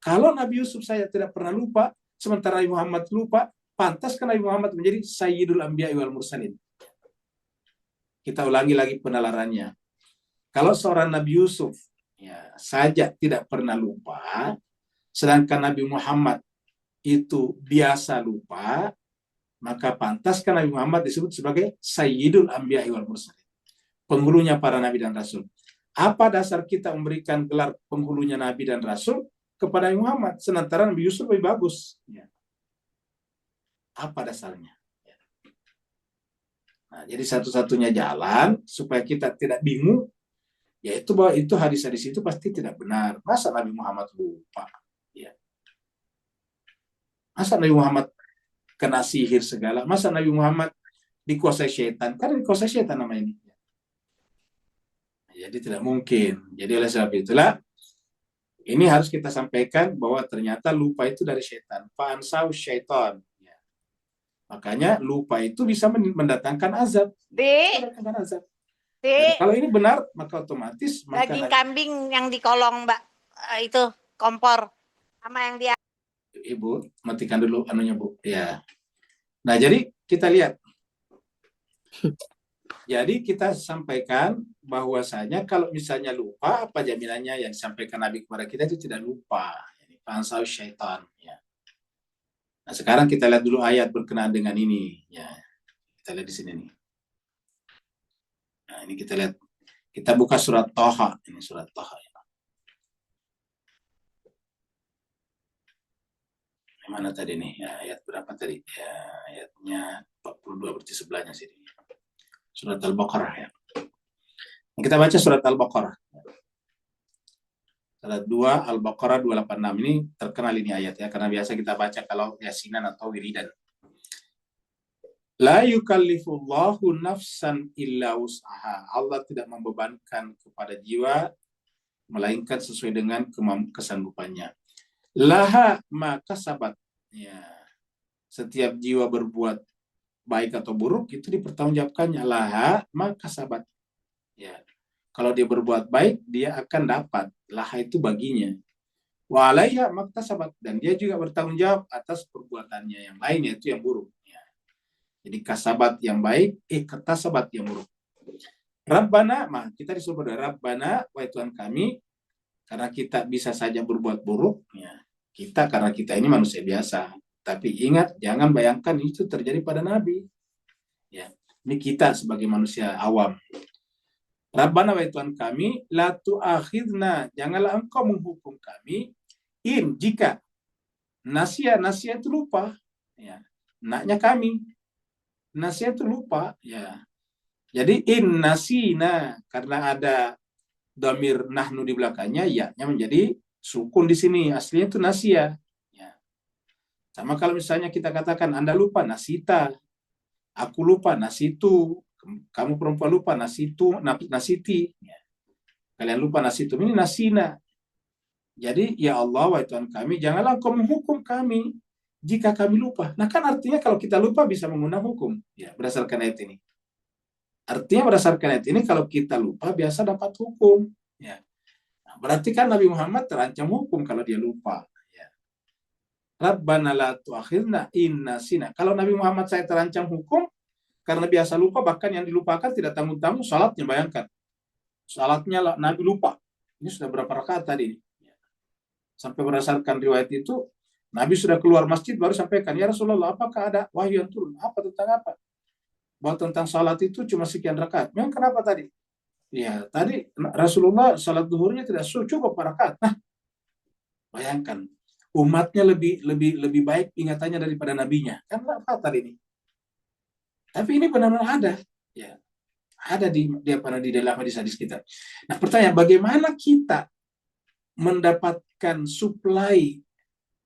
Kalau Nabi Yusuf saya tidak pernah lupa, sementara Nabi Muhammad lupa, pantaskah Nabi Muhammad menjadi Sayyidul Anbiya wal Mursalin? Kita ulangi lagi penalarannya. Kalau seorang Nabi Yusuf ya, saja tidak pernah lupa, sedangkan Nabi Muhammad itu biasa lupa, maka pantaskah Nabi Muhammad disebut sebagai Sayyidul Anbiya wal Mursalin, penghulunya para Nabi dan Rasul? Apa dasar kita memberikan gelar penghulunya Nabi dan Rasul kepada Nabi Muhammad, sementara Nabi Yusuf lebih bagus? Ya. Apa dasarnya? Ya. Nah, jadi satu-satunya jalan supaya kita tidak bingung, yaitu bahwa itu hadis-hadis itu pasti tidak benar. Masa Nabi Muhammad lupa? Ya. Masa Nabi Muhammad kena sihir segala? Masa Nabi Muhammad dikuasai setan? Karena dikuasai setan nama ini. Jadi tidak mungkin. Jadi oleh sebab itulah, ini harus kita sampaikan bahwa ternyata lupa itu dari setan. Fa'ansau syaitan. Ya. Makanya lupa itu bisa mendatangkan azab. Mendatangkan azab. Dan kalau ini benar, maka otomatis daging kambing yang di kolong, Mbak, itu kompor sama yang dia. Ibu, matikan dulu anunya, Bu. Ya. Nah, jadi kita lihat. Jadi kita sampaikan bahwasanya kalau misalnya lupa, apa jaminannya yang disampaikan Nabi kepada kita itu tidak lupa. Ini fansau syaitan. Ya. Nah, sekarang kita lihat dulu ayat berkenaan dengan ini. Ya. Kita lihat di sini nih. Nah, ini kita lihat. Kita buka surat Thaha. Ini surat Thaha. Ya. Mana tadi nih? Ya, ayat berapa tadi? Ya, ayatnya 42 berarti sebelahnya sini. Surat Al-Baqarah ya. Kita baca surat Al-Baqarah. Surat 2 Al-Baqarah 286 ini terkenal ini ayat ya, karena biasa kita baca kalau yasinan atau wiridan. La yukallifullahu nafsan illa wus'aha. Allah tidak membebankan kepada jiwa melainkan sesuai dengan kesanggupannya. Laha ma kasabat. Ya. Setiap jiwa berbuat baik atau buruk itu dipertanggungjawabkannya. Laha ma kasabat. Ya. Kalau dia berbuat baik, dia akan dapat. Laha itu baginya. Wa alaiha ma kasabat, dan dia juga bertanggung jawab atas perbuatannya yang lain, yaitu yang buruk. Ya. Jadi kasabat yang baik, ketasabat yang buruk. Rabbana, kita disuruh berdoa, Rabbana, wahai Tuhan kami, karena kita bisa saja berbuat buruk, ya. Kita karena kita ini manusia biasa. Tapi ingat, jangan bayangkan itu terjadi pada Nabi. Ya. Ini kita sebagai manusia awam. Rabbana, wahai Tuhan kami, la tu'akhidna, janganlah engkau menghukum kami, jika nasia itu lupa. Ya. Naknya kami. Nasia itu lupa, ya. Jadi nasina, karena ada dhamir nahnu di belakangnya, ya-nya menjadi sukun di sini. Aslinya itu nasia. Ya. Sama kalau misalnya kita katakan Anda lupa, nasita. Aku lupa, nasitu. Kamu perempuan lupa, nasitu, nasiti. Ya. Kalian lupa, nasitu. Ini nasina. Jadi ya Allah, wahai Tuhan kami, janganlah engkau menghukum kami jika kami lupa. Nah kan artinya kalau kita lupa bisa mengundang hukum. Ya, berdasarkan ayat ini. Artinya berdasarkan ayat ini kalau kita lupa biasa dapat hukum. Ya. Nah, berarti kan Nabi Muhammad terancam hukum kalau dia lupa. Ya. Rabbana la tu'akhidna in nasina. Kalau Nabi Muhammad saya terancam hukum karena biasa lupa, bahkan yang dilupakan tidak tanggung-tanggung salatnya, bayangkan. Salatnya Nabi lupa. Ini sudah berapa rakaat tadi? Ya. Sampai berdasarkan riwayat itu Nabi sudah keluar masjid baru sampaikan, ya Rasulullah, apakah ada wahyu yang turun? Apa tentang apa? Bahwa tentang salat itu cuma sekian rakaat. Memang kenapa tadi? Ya, tadi Rasulullah salat zuhurnya tidak cukup rakaat. Nah, bayangkan umatnya lebih baik ingatannya daripada nabinya. Kan apa tadi ini? Tapi ini benar-benar ada. Ya, ada di dalam hadis-hadis kita. Nah, pertanyaan, bagaimana kita mendapatkan suplai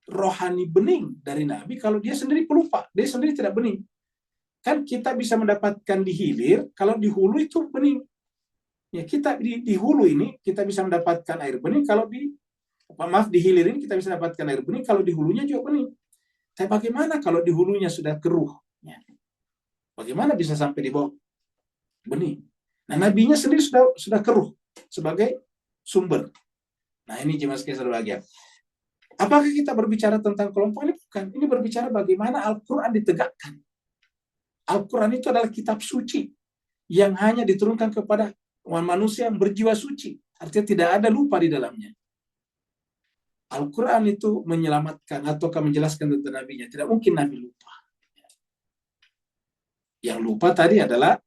rohani bening dari Nabi kalau dia sendiri pelupa, dia sendiri tidak bening? Kan kita bisa mendapatkan di hilir, kalau di hulu itu bening. Ya, kita di hulu ini kita bisa mendapatkan air bening, kalau di hilir ini kita bisa mendapatkan air bening, kalau di hulunya juga bening. Tapi bagaimana kalau di hulunya sudah keruh? Ya. Bagaimana bisa sampai di bawah bening? Nah, nabinya sendiri sudah keruh sebagai sumber. Nah, ini jemaah sekalian berbahagia. Apakah kita berbicara tentang kelompok ini? Bukan. Ini berbicara bagaimana Al-Quran ditegakkan. Al-Quran itu adalah kitab suci yang hanya diturunkan kepada manusia yang berjiwa suci. Artinya tidak ada lupa di dalamnya. Al-Quran itu menyelamatkan atau menjelaskan tentang nabinya. Tidak mungkin Nabi lupa. Yang lupa tadi adalah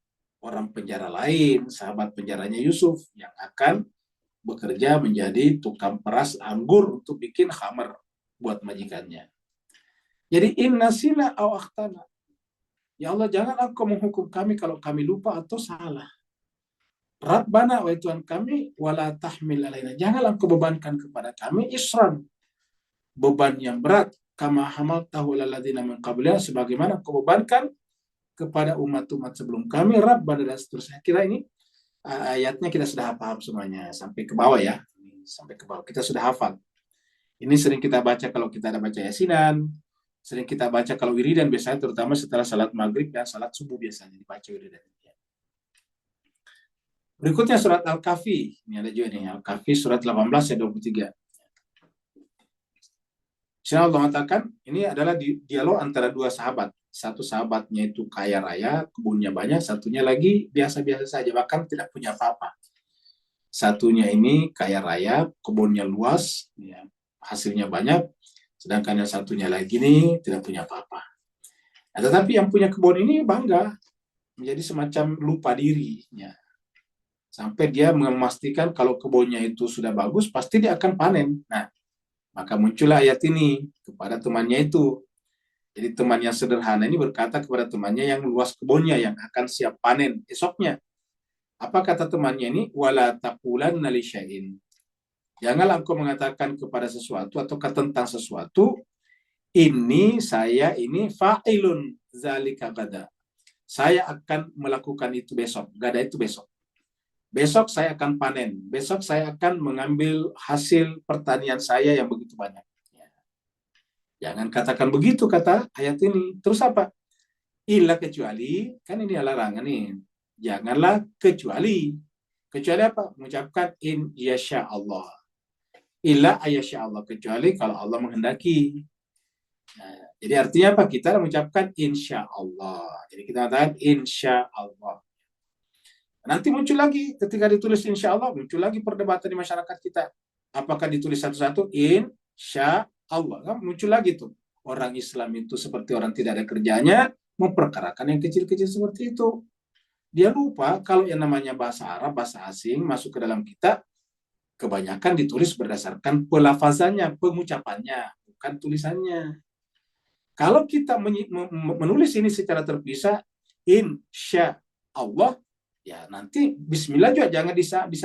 orang penjara lain, sahabat penjaranya Yusuf, yang akan bekerja menjadi tukang peras anggur untuk bikin khamar buat majikannya. Jadi innasina aw akhtana. Ya Allah, jangan Engkau menghukum kami kalau kami lupa atau salah. Rabbana, wahai Tuhan kami, wala tahmil alaina. Janganlah Engkau bebankan kepada kami isran, beban yang berat, kama hamaltahu alal ladzina min qablina, sebagaimana Engkau bebankan kepada umat-umat sebelum kami, Rabbana, dan seterusnya. Kira ini ayatnya kita sudah paham semuanya sampai ke bawah ya. Sampai ke bawah kita sudah hafal. Ini sering kita baca kalau kita ada baca Yasinan, sering kita baca kalau wiridan biasanya, terutama setelah salat maghrib dan salat subuh biasanya dibaca wiridan. Berikutnya surat Al-Kahfi. Ini ada juga nih, Al-Kahfi surat 18 ayat 23. Insya Allah mengatakan, ini adalah dialog antara dua sahabat. Satu sahabatnya itu kaya raya, kebunnya banyak, satunya lagi biasa-biasa saja, bahkan tidak punya apa-apa. Satunya ini kaya raya, kebunnya luas, ya, hasilnya banyak, sedangkan yang satunya lagi ini tidak punya apa-apa. Nah, tetapi yang punya kebun ini bangga, menjadi semacam lupa diri. Ya. Sampai dia memastikan kalau kebunnya itu sudah bagus, pasti dia akan panen. Nah, maka muncullah ayat ini kepada temannya itu. Jadi teman yang sederhana ini berkata kepada temannya yang luas kebunnya, yang akan siap panen esoknya. Apa kata temannya ini? Wala taqulanna li syai'in. Janganlah engkau mengatakan kepada sesuatu atau tentang sesuatu, saya ini fa'ilun zalika gada. Saya akan melakukan itu besok. Gada itu besok. Besok saya akan panen. Besok saya akan mengambil hasil pertanian saya yang begitu banyak. Ya. Jangan katakan begitu, kata ayat ini. Terus apa? Illa kecuali, kan ini larangan nih. Janganlah kecuali. Kecuali apa? Mengucapkan in yasha Allah. Illa ayasha Allah. Kecuali kalau Allah menghendaki. Nah, jadi artinya apa? Kita mengucapkan insya Allah. Jadi kita katakan insya Allah. Nanti muncul lagi, ketika ditulis insya Allah, muncul lagi perdebatan di masyarakat kita. Apakah ditulis satu-satu? Insya Allah. Kan muncul lagi tuh. Orang Islam itu seperti orang tidak ada kerjanya, memperkarakan yang kecil-kecil seperti itu. Dia lupa kalau yang namanya bahasa Arab, bahasa asing, masuk ke dalam kita, kebanyakan ditulis berdasarkan pelafazannya, pengucapannya, bukan tulisannya. Kalau kita menulis ini secara terpisah, insya Allah, ya nanti bismillah juga jangan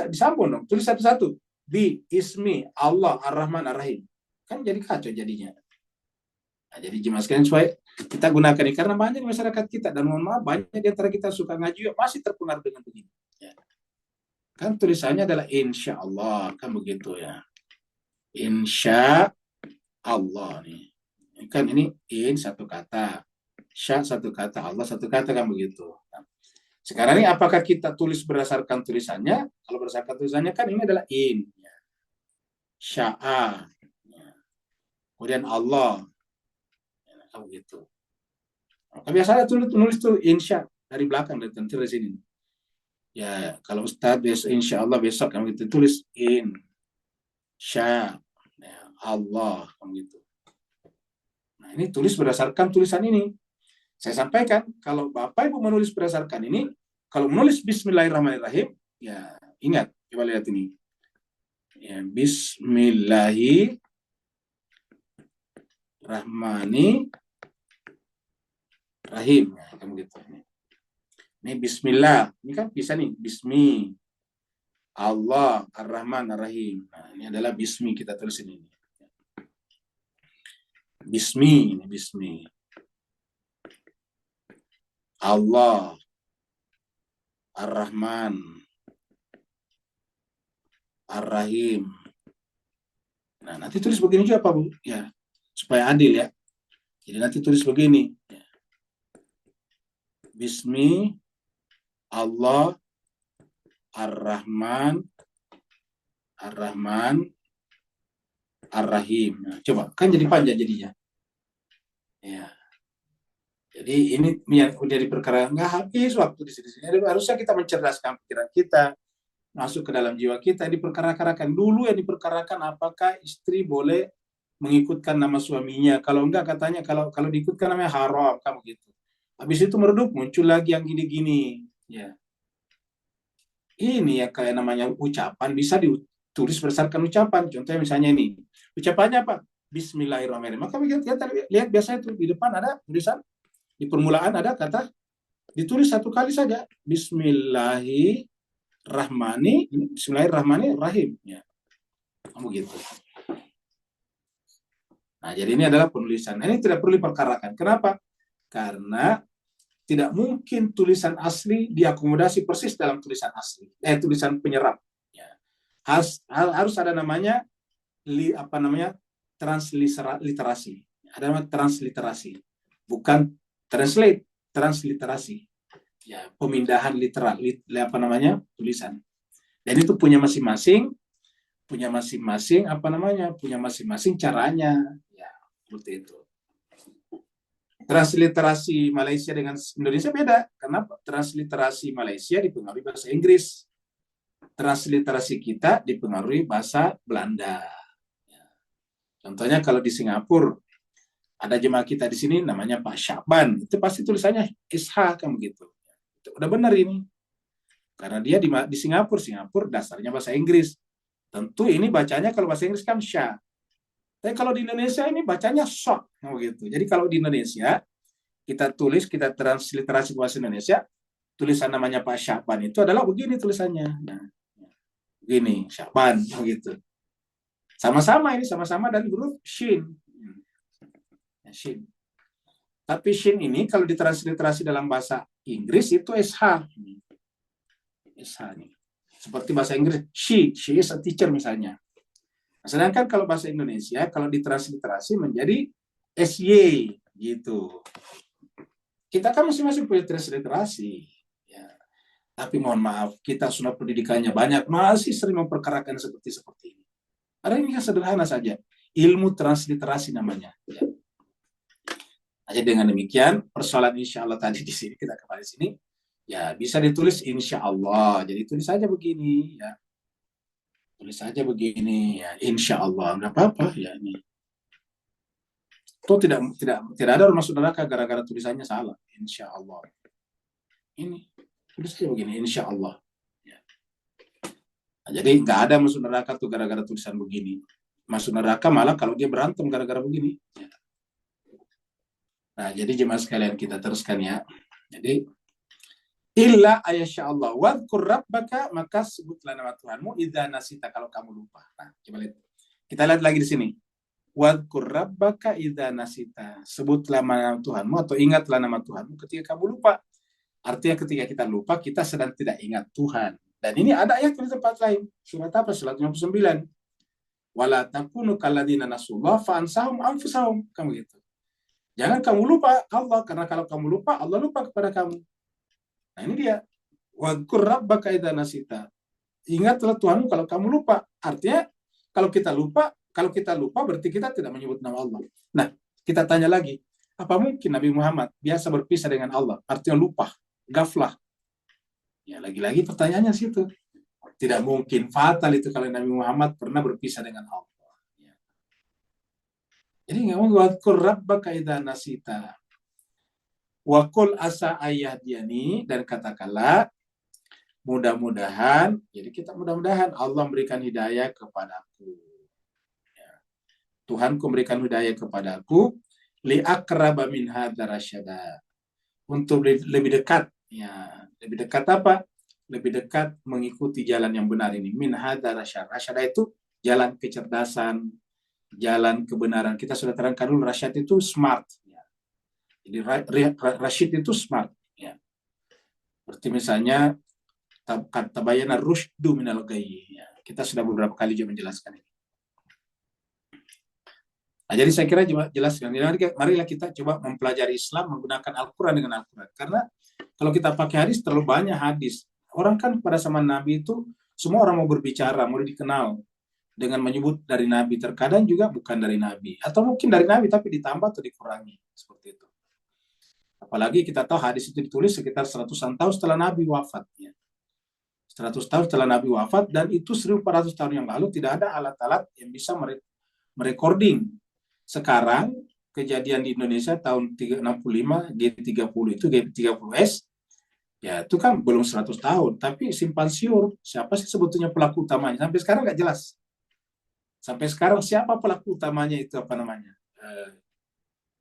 disambung dong. Tulis satu-satu. Bi ismi Allah ar-Rahman ar-Rahim. Kan jadi kacau jadinya. Nah, jadi jemaah sekalian supaya kita gunakan ini karena banyak di masyarakat kita dan mohon maaf banyak di antara kita suka ngaji masih terpengaruh dengan begini. Ya. Kan tulisannya adalah insya Allah, kan begitu ya. Insya Allah nih. Kan ini in satu kata, sya satu kata, Allah satu kata, kan begitu. Nah, sekarang ini apakah kita tulis berdasarkan tulisannya? Kalau berdasarkan tulisannya kan ini adalah in. Ya. Sya'a. Ya. Kemudian Allah. Ya, begitu. Nah, biasanya tulis tuh insya dari belakang, dari tentu dari sini. Ya, kalau Ustadz besok insya Allah besok kan gitu tulis in. Sya. Ya, Allah. Kan gitu. Nah, ini tulis berdasarkan tulisan ini. Saya sampaikan, kalau Bapak Ibu menulis berdasarkan ini, kalau menulis Bismillahirrahmanirrahim, ya ingat, coba lihat ini. Ya, Bismillahirrahmanirrahim. Ya, kan gitu. Ini Bismillah, ini kan bisa nih, Bismi, Allah, Ar-Rahman, Ar-Rahim. Nah, ini adalah Bismi, kita tulis ini. Bismi, ini Bismi. Allah, Ar-Rahman, Ar-Rahim. Nah, nanti tulis begini juga Pak Bu, ya, supaya adil ya. Jadi nanti tulis begini. Ya. Bismi, Allah, Ar-Rahman, Ar-Rahman, Ar-Rahim. Nah, coba, kan jadi panjang jadinya. Ya. Jadi ini yang udah perkara nggak habis waktu di sini. Harusnya kita mencerdaskan pikiran kita, masuk ke dalam jiwa kita. Diperkarakan dulu yang diperkarakan apakah istri boleh mengikutkan nama suaminya. Kalau enggak katanya kalau diikutkan namanya haram, kamu gitu. Habis itu meredup muncul lagi yang gini-gini. Ya. Ini ya kayak namanya ucapan bisa ditulis berdasarkan ucapan. Contohnya misalnya ini. Ucapannya apa? Bismillahirrahmanirrahim. Maka kita lihat biasanya itu di depan ada tulisan Di permulaan ada kata, ditulis satu kali saja. Bismillahirrahmanirrahim. Ya, begitu. Nah, jadi ini adalah penulisan. Ini tidak perlu diperkarakan. Kenapa? Karena tidak mungkin tulisan asli diakomodasi persis dalam tulisan asli, tulisan penyerap. Ya. Harus ada namanya transliterasi. Ada namanya transliterasi, bukan translate, transliterasi. Ya, pemindahan literal, tulisan. Dan itu punya masing-masing caranya. Ya, seperti itu. Transliterasi Malaysia dengan Indonesia beda. Kenapa? Transliterasi Malaysia dipengaruhi bahasa Inggris. Transliterasi kita dipengaruhi bahasa Belanda. Contohnya kalau di Singapura, ada jemaah kita di sini namanya Pak Syaban. Itu pasti tulisannya SH, kan begitu. Udah benar ini. Karena dia di Singapura dasarnya bahasa Inggris. Tentu ini bacanya kalau bahasa Inggris kan Syah. Tapi kalau di Indonesia ini bacanya sok, gitu. Jadi kalau di Indonesia kita transliterasi bahasa Indonesia, tulisan namanya Pak Syaban itu adalah begini tulisannya. Nah, begini Syaban, begitu. Sama-sama dari huruf Shin. Shin. Tapi Shin ini kalau ditransliterasi dalam bahasa Inggris itu SH. SH nih. Seperti bahasa Inggris, she is a teacher misalnya. Sedangkan kalau bahasa Indonesia, kalau ditransliterasi menjadi SY, gitu. Kita kan masing-masing punya transliterasi. Ya. Tapi mohon maaf, kita sudah pendidikannya banyak, masih sering memperkarakan seperti ini. Ada ini yang sederhana saja. Ilmu transliterasi namanya. Ya. Jadi dengan demikian, persoalan insya Allah tadi di sini, kita kembali di sini, ya bisa ditulis insya Allah. Jadi tulis saja begini, ya. Tulis saja begini, ya, insya Allah, nggak apa-apa, ya ini. Itu tidak ada orang masuk neraka gara-gara tulisannya salah, insya Allah. Ini tulis saja begini, insya Allah. Ya. Nah, jadi nggak ada masuk neraka tuh gara-gara tulisan begini. Masuk neraka malah kalau dia berantem gara-gara begini. Ya. Nah, jadi jemaah sekalian kita teruskan ya. Jadi illa ayasya Allah wadhkur rabbaka, maka sebutlah nama Tuhanmu idza nasita, kalau kamu lupa. Nah, coba lihat. Kita lihat lagi di sini. Wadhkur rabbaka idza nasita. Sebutlah nama Tuhanmu atau ingatlah nama Tuhanmu ketika kamu lupa. Artinya ketika kita lupa, kita sedang tidak ingat Tuhan. Dan ini ada ayat di tempat lain. Surat apa? Surat 59. Wala takunu kalladzina nasullah fa ansahum anfusahum. Kamu gitu. Jangan kamu lupa Allah, karena kalau kamu lupa, Allah lupa kepada kamu. Nah ini dia. Wadhkur rabbaka idza nasita. Ingatlah Tuhanmu kalau kamu lupa. Artinya kalau kita lupa berarti kita tidak menyebut nama Allah. Nah, kita tanya lagi, apa mungkin Nabi Muhammad biasa berpisah dengan Allah? Artinya lupa, gaflah. Ya, lagi-lagi pertanyaannya situ. Tidak mungkin, fatal itu kalau Nabi Muhammad pernah berpisah dengan Allah. Ya. Jadi nggak mau wadhkur rabbaka idza nasita. Wa qul asa ayyahdiyani, dan katakanlah mudah-mudahan, jadi kita mudah-mudahan Allah memberikan hidayah kepadaku. Ya. Tuhanku memberikan hidayah kepadaku li aqraba min hadzal rasyada. Untuk lebih dekat, ya, lebih dekat apa? Lebih dekat mengikuti jalan yang benar ini. Min hadzal rasyad. Rasyada itu jalan kecerdasan, jalan kebenaran. Kita sudah terangkan dulu, rasyad itu smart. Ya. Jadi rasyid itu smart. Ya. Seperti misalnya tabayana rusydu minal ghayy. Ya. Kita sudah beberapa kali juga menjelaskan ini. Nah, jadi saya kira jelaskan. Marilah kita coba mempelajari Islam menggunakan Al-Quran dengan Al-Quran. Karena kalau kita pakai hadis, terlalu banyak hadis. Orang kan pada zaman Nabi itu, semua orang mau berbicara, mau dikenal dengan menyebut dari Nabi. Terkadang juga bukan dari Nabi. Atau mungkin dari Nabi, tapi ditambah atau dikurangi. Seperti itu. Apalagi kita tahu hadis itu ditulis sekitar 100-an tahun setelah Nabi wafat. Ya. 100 tahun setelah Nabi wafat, dan itu 1400 tahun yang lalu tidak ada alat-alat yang bisa merecording. Sekarang kejadian di Indonesia tahun 65 G30 itu G30S, ya itu kan belum 100 tahun, tapi simpan siur siapa sih sebetulnya pelaku utamanya sampai sekarang nggak jelas. Sampai sekarang siapa pelaku utamanya itu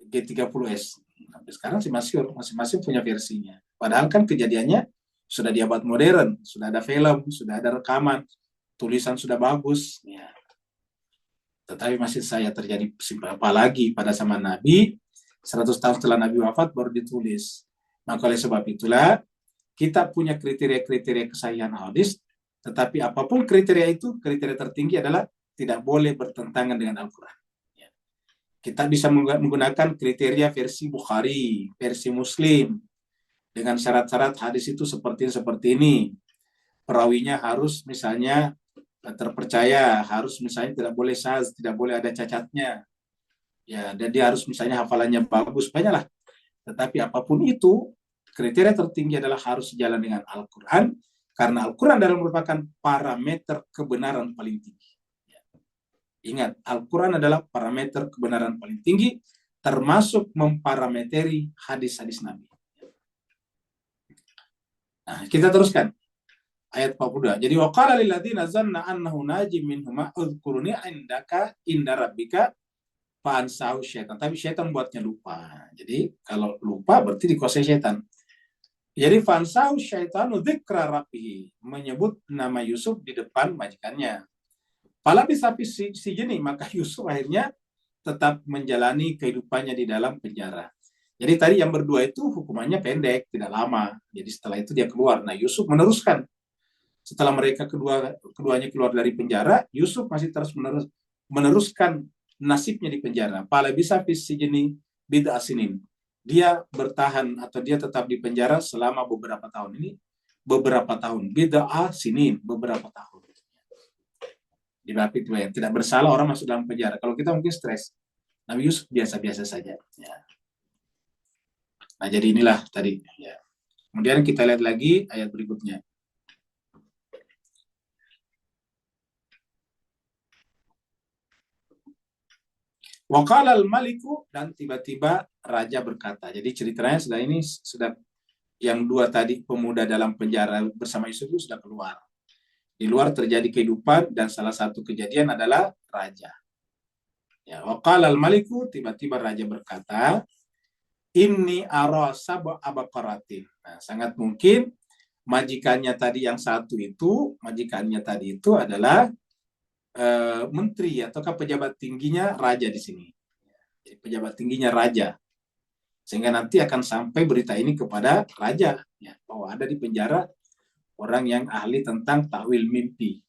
G30S. Sampai sekarang si masyhur, masing-masing punya versinya. Padahal kan kejadiannya sudah di abad modern, sudah ada film, sudah ada rekaman, tulisan sudah bagus. Ya. Tetapi masih saya terjadi apalagi pada zaman Nabi, 100 tahun setelah Nabi wafat baru ditulis. Maka oleh sebab itulah, kita punya kriteria-kriteria kesahihan hadis, tetapi apapun kriteria itu, kriteria tertinggi adalah tidak boleh bertentangan dengan Al-Quran. Ya. Kita bisa menggunakan kriteria versi Bukhari, versi Muslim, dengan syarat-syarat hadis itu seperti ini. Perawinya harus misalnya terpercaya, harus misalnya tidak boleh syaz, tidak boleh ada cacatnya. Ya, dan dia harus misalnya hafalannya bagus, banyaklah. Tetapi apapun itu, kriteria tertinggi adalah harus sejalan dengan Al-Quran, karena Al-Quran adalah merupakan parameter kebenaran paling tinggi. Ya. Ingat, Al-Quran adalah parameter kebenaran paling tinggi, termasuk memparameteri hadis-hadis Nabi. Nah, kita teruskan. Ayat 42. Jadi waqala lil ladzina zanna annahu najim minhuma udhkuruni indaka inda rabbika fa ansahu syaitan. Tapi syaitan buatnya lupa. Jadi kalau lupa berarti dikuasai syaitan. Jadi fa ansahu syaitanu dzikra rabbih, menyebut nama Yusuf di depan majikannya. Fala bisa si jeni, maka Yusuf akhirnya tetap menjalani kehidupannya di dalam penjara. Jadi tadi yang berdua itu hukumannya pendek, tidak lama. Jadi setelah itu dia keluar. Nah, Yusuf meneruskan. Setelah mereka keduanya keluar dari penjara, Yusuf masih terus meneruskan nasibnya di penjara. Pala bisa fisijeni bid'a sinin. Dia bertahan atau dia tetap di penjara selama beberapa tahun. Ini beberapa tahun. Bid'a sinin, beberapa tahun. Di yang tidak bersalah orang masuk dalam penjara. Kalau kita mungkin stres. Nabi Yusuf biasa-biasa saja. Ya. Nah, jadi inilah tadi. Ya. Kemudian kita lihat lagi ayat berikutnya. Waqala al-maliku, dan tiba-tiba raja berkata. Jadi ceritanya sudah yang dua tadi pemuda dalam penjara bersama Yusuf itu sudah keluar. Di luar terjadi kehidupan dan salah satu kejadian adalah raja. Ya, waqala al-maliku, tiba-tiba raja berkata, inni ara sab'a baqaratin. Nah, sangat mungkin majikannya tadi itu adalah menteri ataukah pejabat tingginya raja di sini. Jadi pejabat tingginya raja. Sehingga nanti akan sampai berita ini kepada raja, ya, bahwa ada di penjara orang yang ahli tentang takwil mimpi.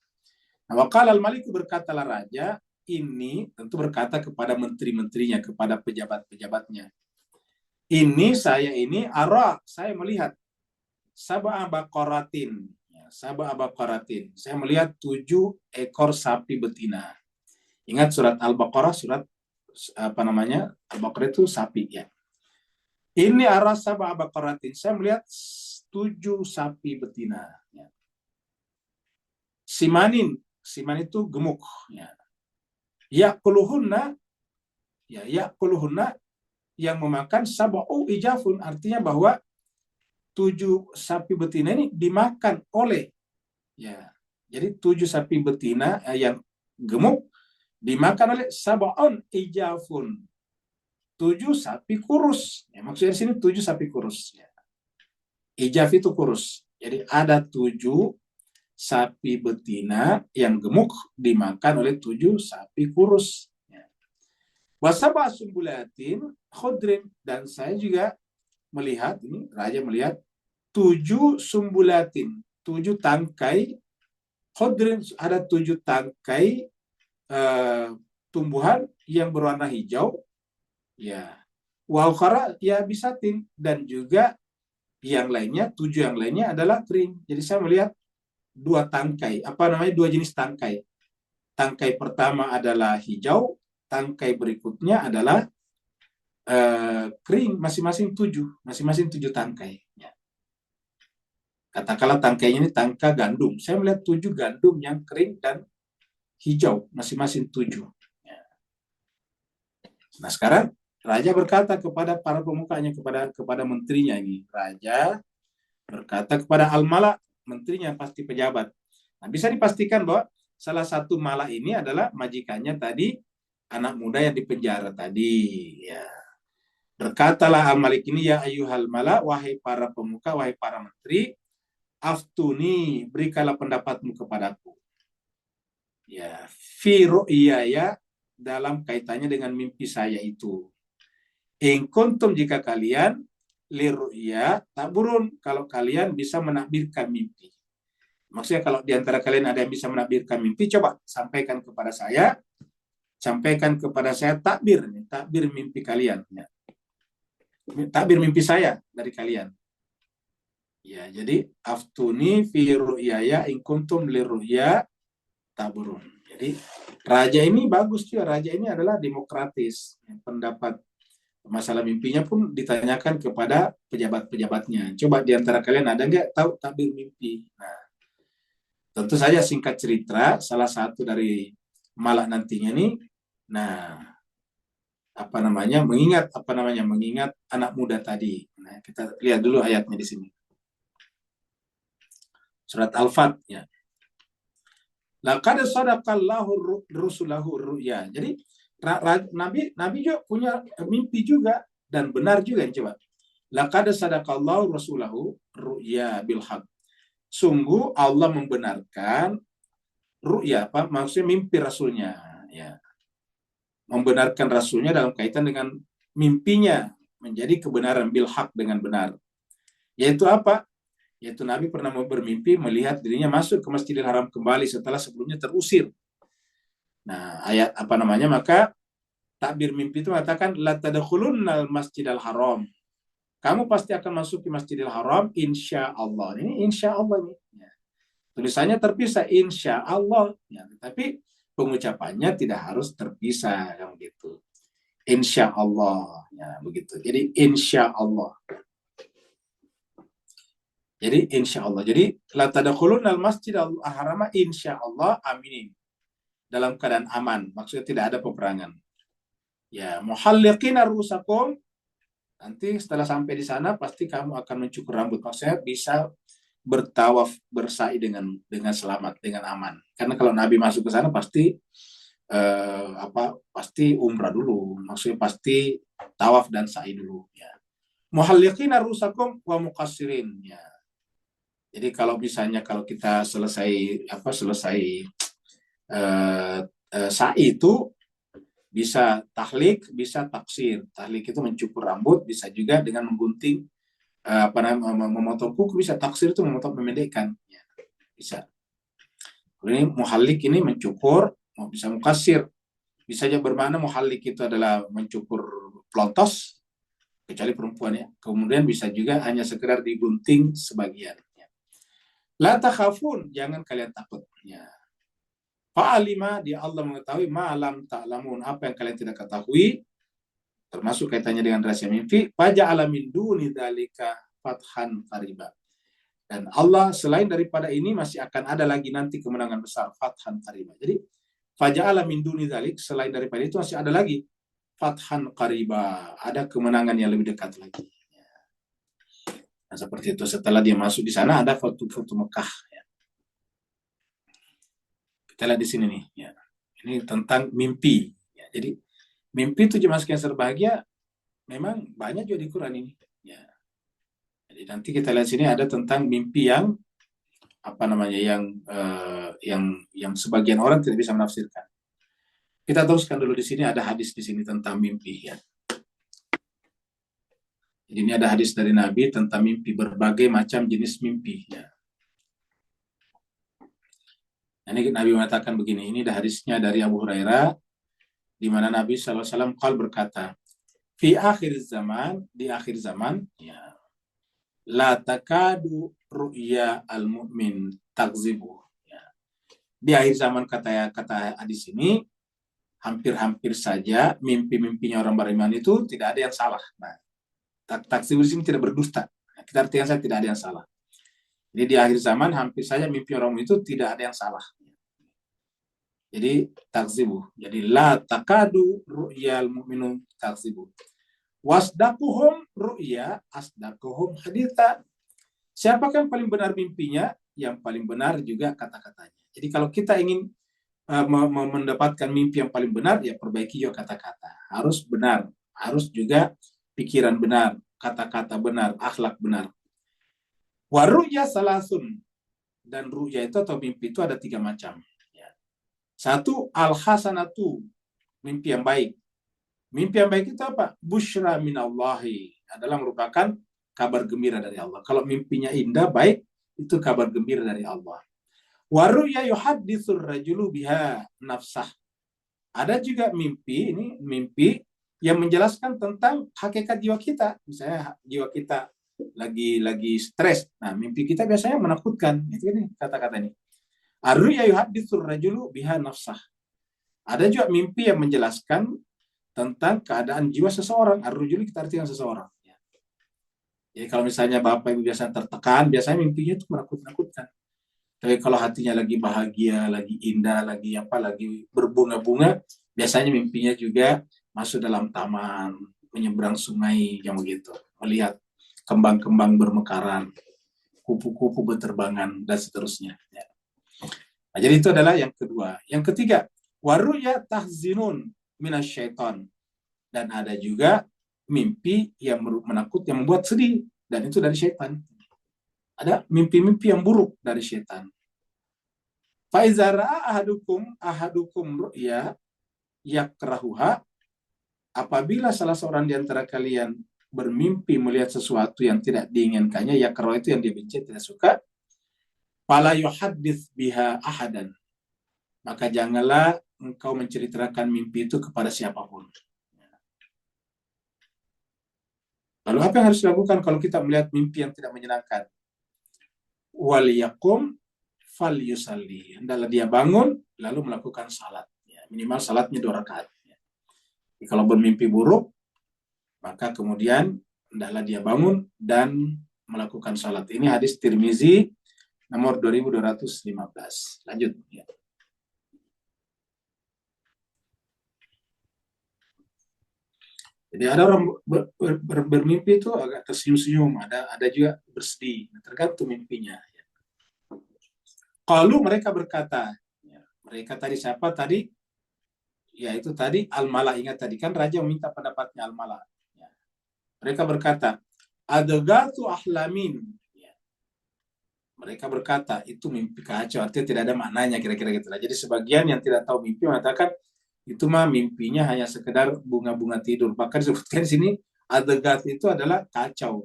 Nah, waqala al-maliku, berkatalah raja, ini tentu berkata kepada menteri-menterinya, kepada pejabat-pejabatnya. Saya melihat sab'a baqaratin. Sab'a baqaratin. Saya melihat 7 ekor sapi betina. Ingat surat Al-Baqarah, Al-Baqarah itu sapi, ya. Ini sab'a baqaratin. Saya melihat 7 sapi betina. Ya. Siman itu gemuk. Ya. Ya'kuluhunna yang memakan sab'u ijafun, artinya bahwa 7 sapi betina ini dimakan oleh, ya, jadi 7 sapi betina yang gemuk dimakan oleh sab'un ijafun, 7 sapi kurus. Ya, maksudnya di sini 7 sapi kurus. Ya. Ijaf itu kurus. Jadi ada 7 sapi betina yang gemuk dimakan oleh 7 sapi kurus. Ya. Wasaba sumbulatin khudrin, dan saya juga melihat, ini raja melihat 7 sumbulatin, 7 tangkai khudrin, ada 7 tangkai tumbuhan yang berwarna hijau, ya, wa ukhara yabisatin, dan juga yang lainnya, 7 yang lainnya adalah kering. Jadi saya melihat 2 tangkai, 2 jenis tangkai. Tangkai pertama adalah hijau, tangkai berikutnya adalah kering, masing-masing 7 tangkai. Ya. Katakanlah tangkainya ini tangka gandum. Saya melihat 7 gandum yang kering dan hijau, masing-masing 7. Ya. Nah, sekarang raja berkata kepada para pemukanya, kepada menterinya ini. Raja berkata kepada al-mala, menterinya pasti pejabat. Nah, bisa dipastikan bahwa salah satu mala ini adalah majikannya tadi, anak muda yang dipenjara tadi. Ya. Berkatalah Al-Malik ini, ya ayyuhal mala, wahai para pemuka, wahai para menteri, aftuni, berikanlah pendapatmu kepadaku. Ya, fi ru'yaya, dalam kaitannya dengan mimpi saya itu. In kuntum, jika kalian liru'ya taburun, kalau kalian bisa menakbirkan mimpi. Maksudnya kalau di antara kalian ada yang bisa menakbirkan mimpi, coba sampaikan kepada saya takbir mimpi kalian. Ya. Takbir mimpi saya dari kalian. Ya, jadi aftuni fi ru'yaya in kuntum liru'ya taburun. Jadi raja ini bagus juga. Raja ini adalah demokratis. Pendapat masalah mimpinya pun ditanyakan kepada pejabat-pejabatnya. Coba di antara kalian ada nggak tahu takbir mimpi? Nah, tentu saja singkat cerita, salah satu dari malak nantinya nih, nah mengingat anak muda tadi. Nah, kita lihat dulu ayatnya di sini. Surat Al-Fat, ya. Laqad sadaqallahu rusulahu ru'ya. Jadi Nabi juga punya mimpi juga dan benar juga. Coba. Laqad sadaqallahu rasulahu ru'ya bil haq. Sungguh Allah membenarkan ru'ya, maksudnya mimpi rasulnya, ya. Membenarkan rasulnya dalam kaitan dengan mimpinya menjadi kebenaran bil haq, dengan benar. Yaitu apa? Yaitu Nabi pernah bermimpi melihat dirinya masuk ke Masjidil Haram kembali setelah sebelumnya terusir. Nah, maka takbir mimpi itu mengatakan la tadkhulunnal Masjidil Haram. Kamu pasti akan masuk ke Masjidil Haram insya Allah. Ini insya Allah nih. Ya. Tulisannya terpisah insya Allah. Ya, tapi pengucapannya tidak harus terpisah, yang gitu. Insya Allah, ya begitu. Jadi insya Allah. Jadi insya Allah. Jadi la tadkhulunal masjidal harama insya Allah aminin. Dalam keadaan aman. Maksudnya tidak ada peperangan. Ya, muhalliqina rusakum. Nanti setelah sampai di sana pasti kamu akan mencukur rambut. Maksudnya bisa bertawaf, bersa'i dengan selamat, dengan aman. Karena kalau Nabi masuk ke sana pasti pasti umrah dulu. Maksudnya pasti tawaf dan sa'i dulu, ya. Muhalliqina rusakum wa muqassirin, ya. Jadi kalau misalnya kalau kita selesai sa'i itu bisa tahlik, bisa taksir. Tahlik itu mencukur rambut, bisa juga dengan menggunting memotong kuku, bisa taksir itu memendekkan, ya. Bisa. Ini muhallik ini mencukur, bisa mukassir, bisa aja bermakna muhallik itu adalah mencukur pelontos, kecuali perempuan, ya. Kemudian bisa juga hanya sekedar digunting sebagian, ya. La takhafun, jangan kalian takut, ya. Fa'alima, dia Allah mengetahui ma'alam ta'lamun, apa yang kalian tidak ketahui, termasuk kaitannya dengan rahasia mimpi. Faja'ala min duni dzalika fathan qariba. Dan Allah selain daripada ini masih akan ada lagi nanti kemenangan besar, fathan qariba. Jadi faja'ala min duni dzalik, selain daripada itu masih ada lagi fathan qariba, ada kemenangan yang lebih dekat lagi. Nah, seperti itu. Setelah dia masuk di sana ada foto-foto Mekah, ya. Kita lihat di sini nih, ya. Ini tentang mimpi, ya. Jadi mimpi itu jemaah sekalian berbahagia memang banyak juga di Quran ini, ya. Jadi nanti kita lihat sini ada tentang mimpi yang yang sebagian orang tidak bisa menafsirkan. Kita teruskan dulu di sini, ada hadis di sini tentang mimpi, ya. Jadi ini ada hadis dari Nabi tentang mimpi, berbagai macam jenis mimpi, ya. Ini Nabi mengatakan begini, ini ada hadisnya dari Abu Hurairah, di mana Nabi SAW berkata, fi akhir zaman, di akhir zaman, ya, la takadu ru'ya al-mu'min takzibu, ya. Di akhir zaman, kata hadis ini, hampir-hampir saja mimpi-mimpinya orang beriman itu tidak ada yang salah. Nah, takzibu di sini tidak berdusta. Nah, kita artikan saja tidak ada yang salah. Jadi di akhir zaman hampir saja mimpi orang itu tidak ada yang salah. Jadi takzibu. Jadi la takadu ru'yal mu'minun takzibu. Wasdaquhum ru'ya asdaquhum haditha. Siapakah yang paling benar mimpinya? Yang paling benar juga kata-katanya. Jadi kalau kita ingin mendapatkan mimpi yang paling benar, ya perbaiki juga kata-kata. Harus benar. Harus juga pikiran benar, kata-kata benar, akhlak benar. Wa ru'ya salasun, dan ru'ya itu atau mimpi itu ada 3 macam. Ya. 1, al-hasanatu, mimpi yang baik. Mimpi yang baik itu apa? Busyra minallahi, adalah merupakan kabar gembira dari Allah. Kalau mimpinya indah, baik, itu kabar gembira dari Allah. Wa ru'ya yuhadditsur rajulu biha nafsah. Ada juga mimpi, ini mimpi yang menjelaskan tentang hakikat jiwa kita. Misalnya jiwa kita lagi stres. Nah, mimpi kita biasanya menakutkan. Itu ini kata-kata ini. Ar-ru'ya yuhadditsur rajulu biha nafsah. Ada juga mimpi yang menjelaskan tentang keadaan jiwa seseorang. Ar-rajulu kita artikan seseorang. Jadi kalau misalnya Bapak Ibu biasanya tertekan, biasanya mimpinya itu menakut-nakutkan. Tapi kalau hatinya lagi bahagia, lagi indah, lagi berbunga-bunga, biasanya mimpinya juga masuk dalam taman, menyeberang sungai, yang begitu. Melihat kembang-kembang bermekaran, kupu-kupu berterbangan, dan seterusnya. Ya. Nah, jadi itu adalah yang kedua. Yang ketiga, waruya tahzinun minasyaiton. Dan ada juga mimpi yang menakut, yang membuat sedih. Dan itu dari syaitan. Ada mimpi-mimpi yang buruk dari syaitan. Faiza ra'a ahadukum ru'ya yakrahuha, apabila salah seorang di antara kalian bermimpi melihat sesuatu yang tidak diinginkannya, yakrahu itu yang dia benci, tidak suka, fala yuhaddits biha ahadan, maka janganlah engkau menceritakan mimpi itu kepada siapapun. Lalu apa yang harus dilakukan kalau kita melihat mimpi yang tidak menyenangkan? Wal yakum fal yusalli, hendaklah dia bangun lalu melakukan salat. Ya, minimal salatnya 2 rakaat. Ya. Jadi kalau bermimpi buruk, maka kemudian hendaklah dia bangun dan melakukan salat. Ini hadis Tirmizi nomor 2215. Lanjut. Ya. Jadi ada orang bermimpi itu agak tersenyum-senyum, ada juga bersedih, tergantung mimpinya. Kalau mereka berkata, ya, mereka tadi siapa tadi? Ya itu tadi Al-Mala, ingat tadi kan raja meminta pendapatnya Al-Mala. Ya. Mereka berkata, adghatu ahlamin. Ya. Mereka berkata itu mimpi kacau, artinya tidak ada maknanya, kira-kira gitulah. Jadi sebagian yang tidak tahu mimpi mengatakan itu mah mimpinya hanya sekedar bunga-bunga tidur. Bahkan disebutkan di sini adghat itu adalah kacau.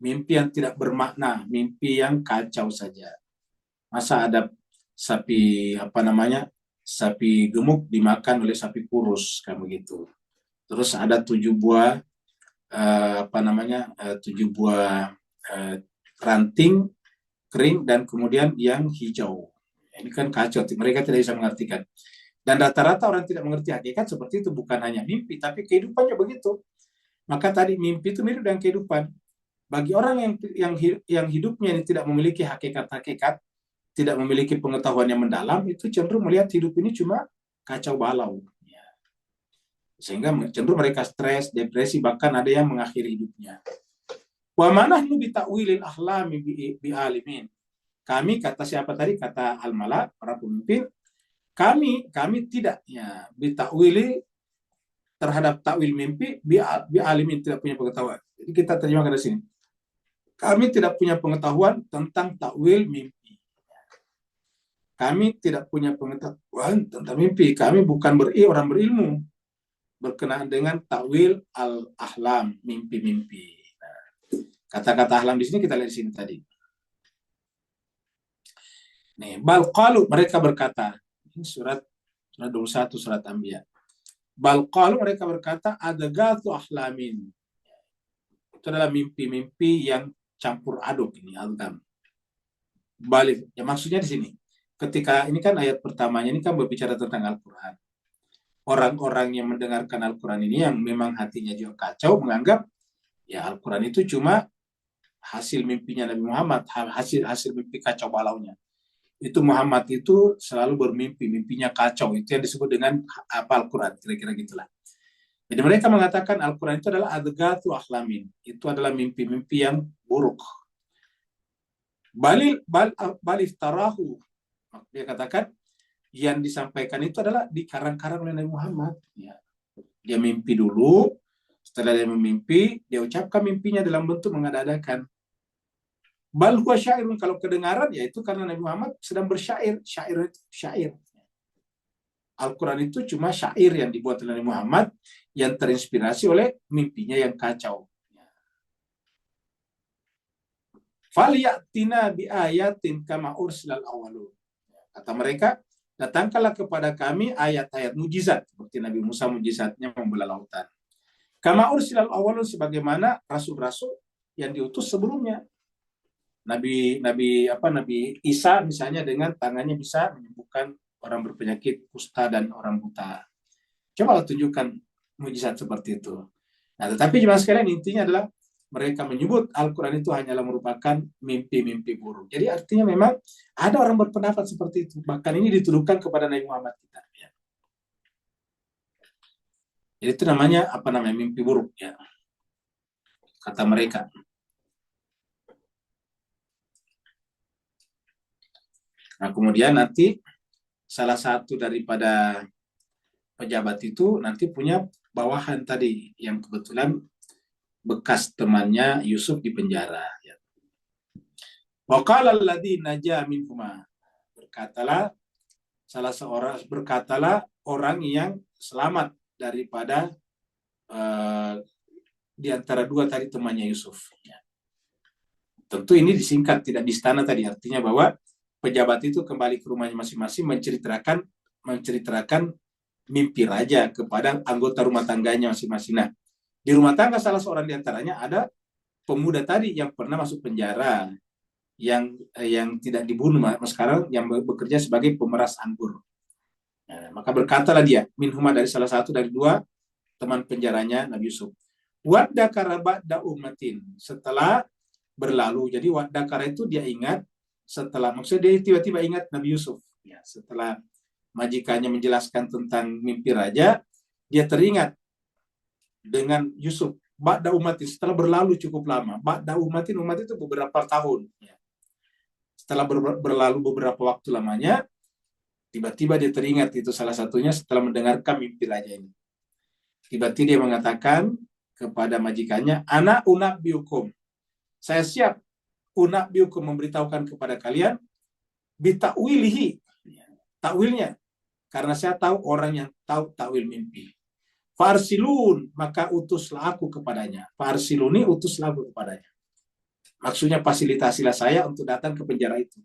Mimpi yang tidak bermakna, mimpi yang kacau saja. Masa ada sapi sapi gemuk dimakan oleh sapi kurus, kayak begitu. Terus ada 7 buah 7 buah ranting kering dan kemudian yang hijau. Ini kan kacau, mereka tidak bisa mengartikan. Dan rata-rata orang tidak mengerti hakikat seperti itu, bukan hanya mimpi, tapi kehidupannya begitu. Maka tadi mimpi itu mirip dengan kehidupan. Bagi orang yang hidupnya ini tidak memiliki hakikat-hakikat, tidak memiliki pengetahuan yang mendalam, itu cenderung melihat hidup ini cuma kacau balau. Ya. Sehingga cenderung mereka stres, depresi, bahkan ada yang mengakhiri hidupnya. Wa manahnu bi ta'wilil ahlami bi alimin. Kami, kata siapa tadi? Kata Al-Mala, para pemimpin, kami tidak ya bi ta'wili, terhadap takwil mimpi bi alimin, tidak punya pengetahuan. Jadi kita terjemahkan di sini. Kami tidak punya pengetahuan tentang takwil mimpi. Kami tidak punya pengetahuan tentang mimpi. Kami bukan orang berilmu berkenaan dengan takwil al-ahlam, mimpi-mimpi. Nah, kata-kata ahlam di sini kita lihat di sini tadi. Nih, bal qalu, mereka berkata, ini surat 21 surat Anbiya. Bal qalu, mereka berkata, adghatu ahlamin. Itu adalah mimpi-mimpi yang campur aduk ini, algam. Balik, ya maksudnya di sini. Ketika ini kan ayat pertamanya ini kan berbicara tentang Al-Quran. Orang-orang yang mendengarkan Al-Quran ini yang memang hatinya juga kacau, menganggap ya Al-Quran itu cuma hasil mimpinya Nabi Muhammad, hasil mimpi kacau balaunya. Itu Muhammad itu selalu bermimpi, mimpinya kacau. Itu yang disebut dengan apa Al-Quran, kira-kira gitulah. Jadi mereka mengatakan Al-Quran itu adalah adghatu ahlamin. Itu adalah mimpi-mimpi yang buruk. Baliftarahu. Dia katakan yang disampaikan itu adalah dikarang-karang oleh Nabi Muhammad. Ya. Dia mimpi dulu, Setelah dia memimpi, dia ucapkan mimpinya dalam bentuk mengada-adakan. Bal huwa syairun, kalau kedengaran yaitu karena Nabi Muhammad sedang bersyair. Syair itu syair. Al-Quran itu cuma syair yang dibuat oleh Nabi Muhammad yang terinspirasi oleh mimpinya yang kacau. Falyatina bi ayatin kama ursilal awwalun. Kata mereka, datangkanlah kepada kami ayat-ayat mujizat seperti Nabi Musa mujizatnya membelah lautan. Kama ursilal awwalun, sebagaimana rasul-rasul yang diutus sebelumnya. Nabi Isa misalnya dengan tangannya bisa menyembuhkan orang berpenyakit kusta dan orang buta. Coba tunjukkan mujizat seperti itu. Nah, tetapi jemaah sekalian, intinya adalah mereka menyebut Al-Quran itu hanyalah merupakan mimpi-mimpi buruk. Jadi artinya memang ada orang berpendapat seperti itu. Bahkan ini dituduhkan kepada Nabi Muhammad kita. Ya. Jadi itu namanya mimpi buruk, ya. Kata mereka. Nah, kemudian nanti salah satu daripada pejabat itu nanti punya bawahan tadi yang kebetulan bekas temannya Yusuf di penjara. Ya. Wa qala alladzi naja minhuma, berkatalah orang yang selamat daripada di antara dua tadi temannya Yusuf. Ya. Tentu ini disingkat, tidak di istana tadi, artinya bahwa pejabat itu kembali ke rumahnya masing-masing menceritakan mimpi raja kepada anggota rumah tangganya masing-masing. Nah, di rumah tangga salah seorang di antaranya ada pemuda tadi yang pernah masuk penjara, yang tidak dibunuh, sekarang yang bekerja sebagai pemeras anggur. Nah, maka berkatalah dia, minhuma, dari salah satu dari dua teman penjaranya Nabi Yusuf. Waddakara ba'da ummatin, setelah berlalu. Jadi waddakara itu dia ingat setelah, maksudnya dia tiba-tiba ingat Nabi Yusuf. Ya, setelah majikannya menjelaskan tentang mimpi raja, dia teringat dengan Yusuf. Ba'da umatin, setelah berlalu cukup lama. Ba'da umatin, umat itu beberapa tahun. Ya. Setelah berlalu beberapa waktu lamanya, tiba-tiba dia teringat, itu salah satunya setelah mendengarkan mimpi raja ini. Tiba-tiba dia mengatakan kepada majikannya, ana unabbiukum, saya siap unabbiukum, memberitahukan kepada kalian, bita'wilihi, takwilnya, karena saya tahu orang yang tahu takwil mimpi. Farsilun, maka utuslah aku kepadanya. Farsiluni, utuslah aku kepadanya. Maksudnya fasilitasilah saya untuk datang ke penjara itu,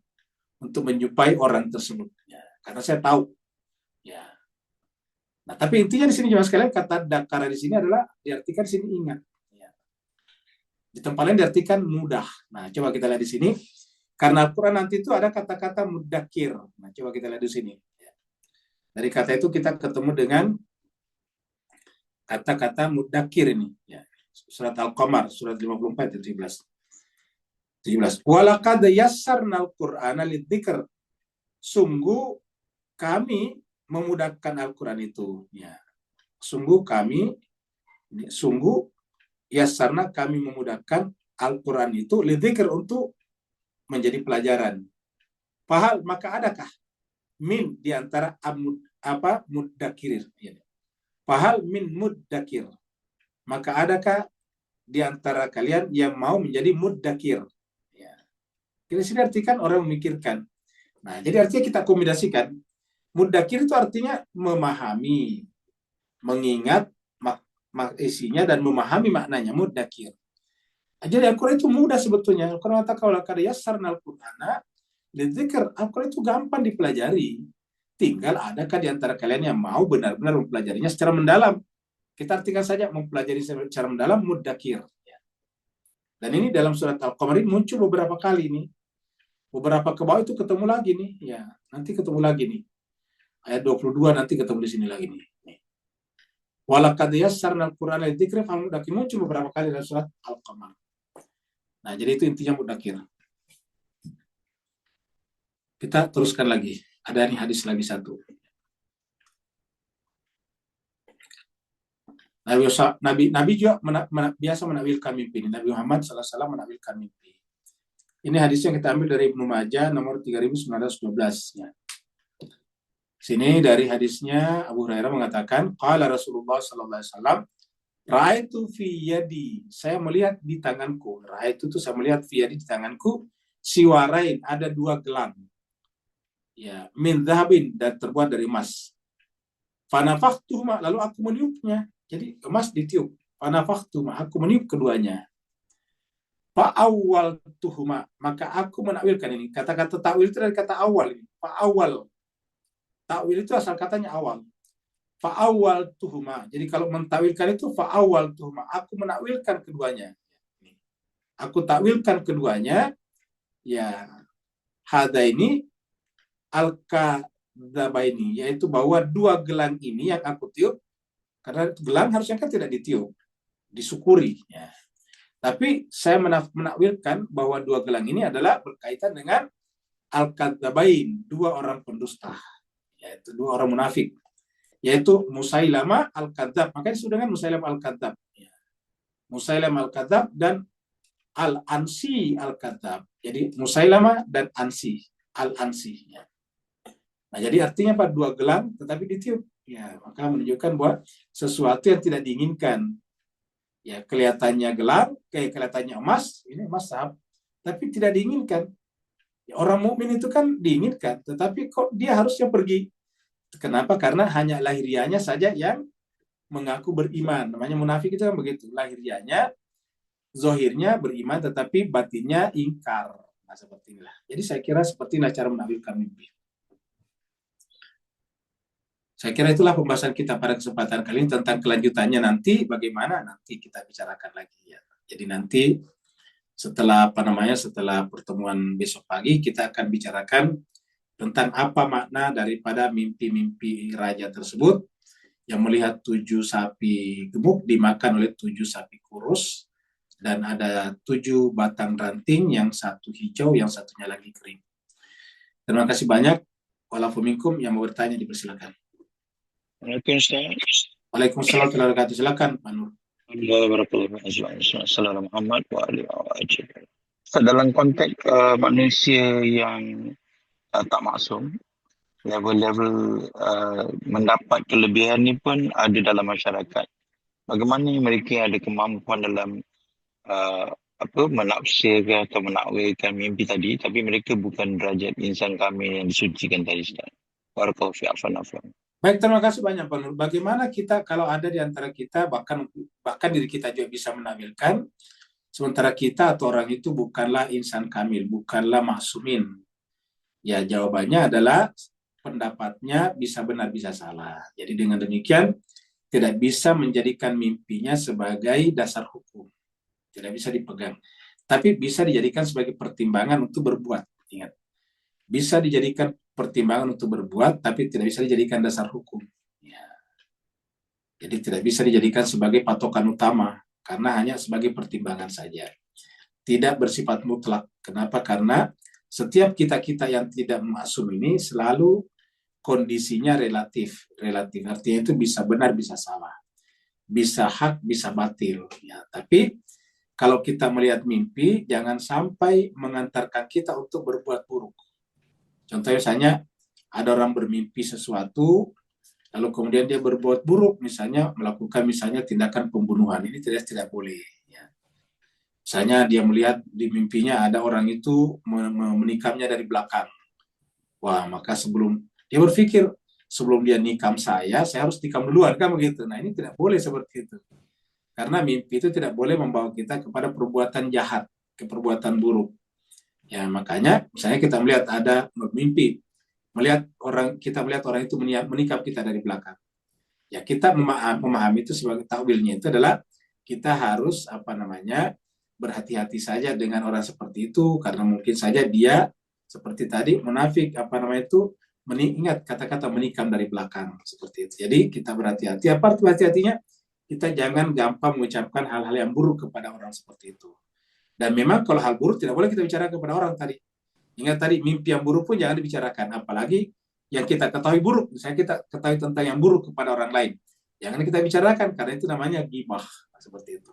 untuk menjumpai orang tersebut. Ya, karena saya tahu. Ya. Nah, tapi intinya di sini juga sekalian, kata dakara di sini adalah diartikan di sini ingat. Ya. Di tempat lain diartikan mudah. Nah, coba kita lihat di sini. Karena Al-Quran nanti itu ada kata-kata mudakir. Nah, coba kita lihat di sini. Dari kata itu kita ketemu dengan kata-kata mudakir ini. Ya. Surat Al-Qamar, surat 54, 17. Walaqad yassarnal Qur'ana lidzikr. Sungguh kami memudahkan Al-Quran itu. Ya. Sungguh yassarna, kami memudahkan Al-Quran itu lidzikr, untuk menjadi pelajaran. Fahal, maka adakah min di antara muddakir. Fahal min muddakir, maka adakah di antara kalian yang mau menjadi muddakir. Ya. Ini sini artikan orang memikirkan. Nah, jadi artinya kita kombinasikan. Muddakir itu artinya memahami, mengingat isinya dan memahami maknanya, muddakir. Jadi Al-Quran itu mudah sebetulnya. Al-Quran kata yassarnal Qur'ana lidzikr. Al-Quran itu gampang dipelajari. Tinggal adakah di antara kalian yang mau benar-benar mempelajarinya secara mendalam. Kita artikan saja mempelajari secara mendalam, muddakir. Dan ini dalam surat Al-Qamar muncul beberapa kali nih. Beberapa ke bawah itu ketemu lagi nih. Ya, nanti ketemu lagi nih. Ayat 22 nanti ketemu di sini lagi nih. Walaqad yassarnal Qur'ana lidzikri fahal muddakir, muncul beberapa kali dalam surat Al-Qamar. Nah, jadi itu intinya muddakir. Kita teruskan lagi. Ada nih hadis lagi satu. Nabi juga biasa menakwilkan mimpi. Nabi Muhammad SAW menakwilkan mimpi. Ini hadis yang kita ambil dari Ibnu Majah nomor 3912. Ya. Sini dari hadisnya Abu Hurairah mengatakan, qala Rasulullah sallallahu alaihi wasallam, Ra'aitu fi yadi, saya melihat di tanganku. Ra'aitu itu saya melihat fi yadi di tanganku. Siwarain, ada 2 gelang. Ya, min dhahabin, dan terbuat dari emas. Fanafaktuhuma, lalu aku meniupnya. Jadi emas ditiup. Fanafaktuhuma, aku meniup keduanya. Fa'awwal tuhuma, maka aku menakwilkan ini. Kata-kata takwil itu dari kata awal ini. Fa'awwal. Takwil itu asal katanya awal. Fa'awwal tuhuma. Jadi kalau mentawilkan itu fa'awwal tuhuma. Aku menakwilkan keduanya. Aku takwilkan keduanya. Ya, hada ini al-kadzabaini, yaitu bahwa 2 gelang ini yang aku tiup, karena gelang harusnya kan tidak ditiup, disyukuri. Ya. Tapi saya menakwilkan bahwa 2 gelang ini adalah berkaitan dengan al-kadzabain, 2 orang pendusta, yaitu 2 orang munafik, yaitu Musailama al-Kadzab. Makanya disebut dengan Musailama al-Kadzab. Ya. Musailama al-Kadzab dan Al-Ansi al-Kadzab. Jadi Musailama dan Ansi, Al-Ansi. Ya. Nah, jadi artinya apa? 2 gelang tetapi ditiup. Ya, maka menunjukkan bahwa sesuatu yang tidak diinginkan. Ya, kelihatannya gelang, kelihatannya emas, ini emas sahab, tapi tidak diinginkan. Ya, orang mukmin itu kan diinginkan, tetapi kok dia harusnya pergi. Kenapa? Karena hanya lahiriahnya saja yang mengaku beriman. Namanya munafik itu kan begitu. Lahiriahnya, zohirnya beriman, tetapi batinnya ingkar. Nah, seperti inilah. Jadi saya kira seperti inilah cara menakwilkan mimpi. Saya kira itulah pembahasan kita pada kesempatan kali ini. Tentang kelanjutannya nanti, bagaimana nanti kita bicarakan lagi. Ya. Jadi nanti setelah setelah pertemuan besok pagi, kita akan bicarakan tentang apa makna daripada mimpi-mimpi raja tersebut yang melihat 7 sapi gemuk dimakan oleh 7 sapi kurus, dan ada 7 batang ranting, yang 1 hijau, yang satunya lagi kering. Terima kasih banyak. Walafuminkum, yang mau bertanya dipersilakan. Waalaikumsalam. Waalaikumsalam warahmatullahi wabarakatuh. Silakan Pak Nur. Assalamualaikum Muhammad wa alihi wa sahbihi. Dalam konteks manusia yang tak maksum, level-level mendapat kelebihan ni pun ada dalam masyarakat. Bagaimana mereka ada kemampuan dalam menafsirkan atau menakwilkan mimpi tadi, tapi mereka bukan derajat insan kamil yang disucikan tadi, Ustaz. Barakallahu fi afwan. Baik, terima kasih banyak Pak Nur. Bagaimana kita kalau ada di antara kita, bahkan diri kita juga bisa menakwilkan, sementara kita atau orang itu bukanlah insan kamil, bukanlah maksumin. Ya, jawabannya adalah pendapatnya bisa benar bisa salah. Jadi dengan demikian tidak bisa menjadikan mimpinya sebagai dasar hukum. Tidak bisa dipegang. Tapi bisa dijadikan sebagai pertimbangan untuk berbuat. Ingat. Bisa dijadikan pertimbangan untuk berbuat, tapi tidak bisa dijadikan dasar hukum. Ya. Jadi tidak bisa dijadikan sebagai patokan utama, karena hanya sebagai pertimbangan saja. Tidak bersifat mutlak. Kenapa? Karena setiap kita-kita yang tidak maksum ini selalu kondisinya relatif. Relatif artinya itu bisa benar, bisa salah. Bisa hak, bisa batil. Ya, tapi kalau kita melihat mimpi, jangan sampai mengantarkan kita untuk berbuat buruk. Contohnya misalnya, ada orang bermimpi sesuatu, lalu kemudian dia berbuat buruk, misalnya melakukan tindakan pembunuhan. Ini tidak boleh. Ya. Misalnya dia melihat di mimpinya ada orang itu menikamnya dari belakang. Wah, maka dia berpikir, sebelum dia nikam saya harus nikam duluan, kan begitu. Nah, ini tidak boleh seperti itu. Karena mimpi itu tidak boleh membawa kita kepada perbuatan jahat, ke perbuatan buruk. Ya, makanya misalnya kita melihat ada mimpi, kita melihat orang itu menikam kita dari belakang. Ya, kita memahami itu sebagai takwilnya itu adalah kita harus berhati-hati saja dengan orang seperti itu, karena mungkin saja dia seperti tadi munafik mengingat kata-kata menikam dari belakang seperti itu. Jadi kita berhati-hati. Apa hati-hatinya? Kita jangan gampang mengucapkan hal-hal yang buruk kepada orang seperti itu. Dan memang kalau hal buruk tidak boleh kita bicara kepada orang tadi. Ingat tadi, mimpi yang buruk pun jangan dibicarakan. Apalagi yang kita ketahui buruk. Misalnya kita ketahui tentang yang buruk kepada orang lain. Jangan kita bicarakan, karena itu namanya ghibah. Seperti itu.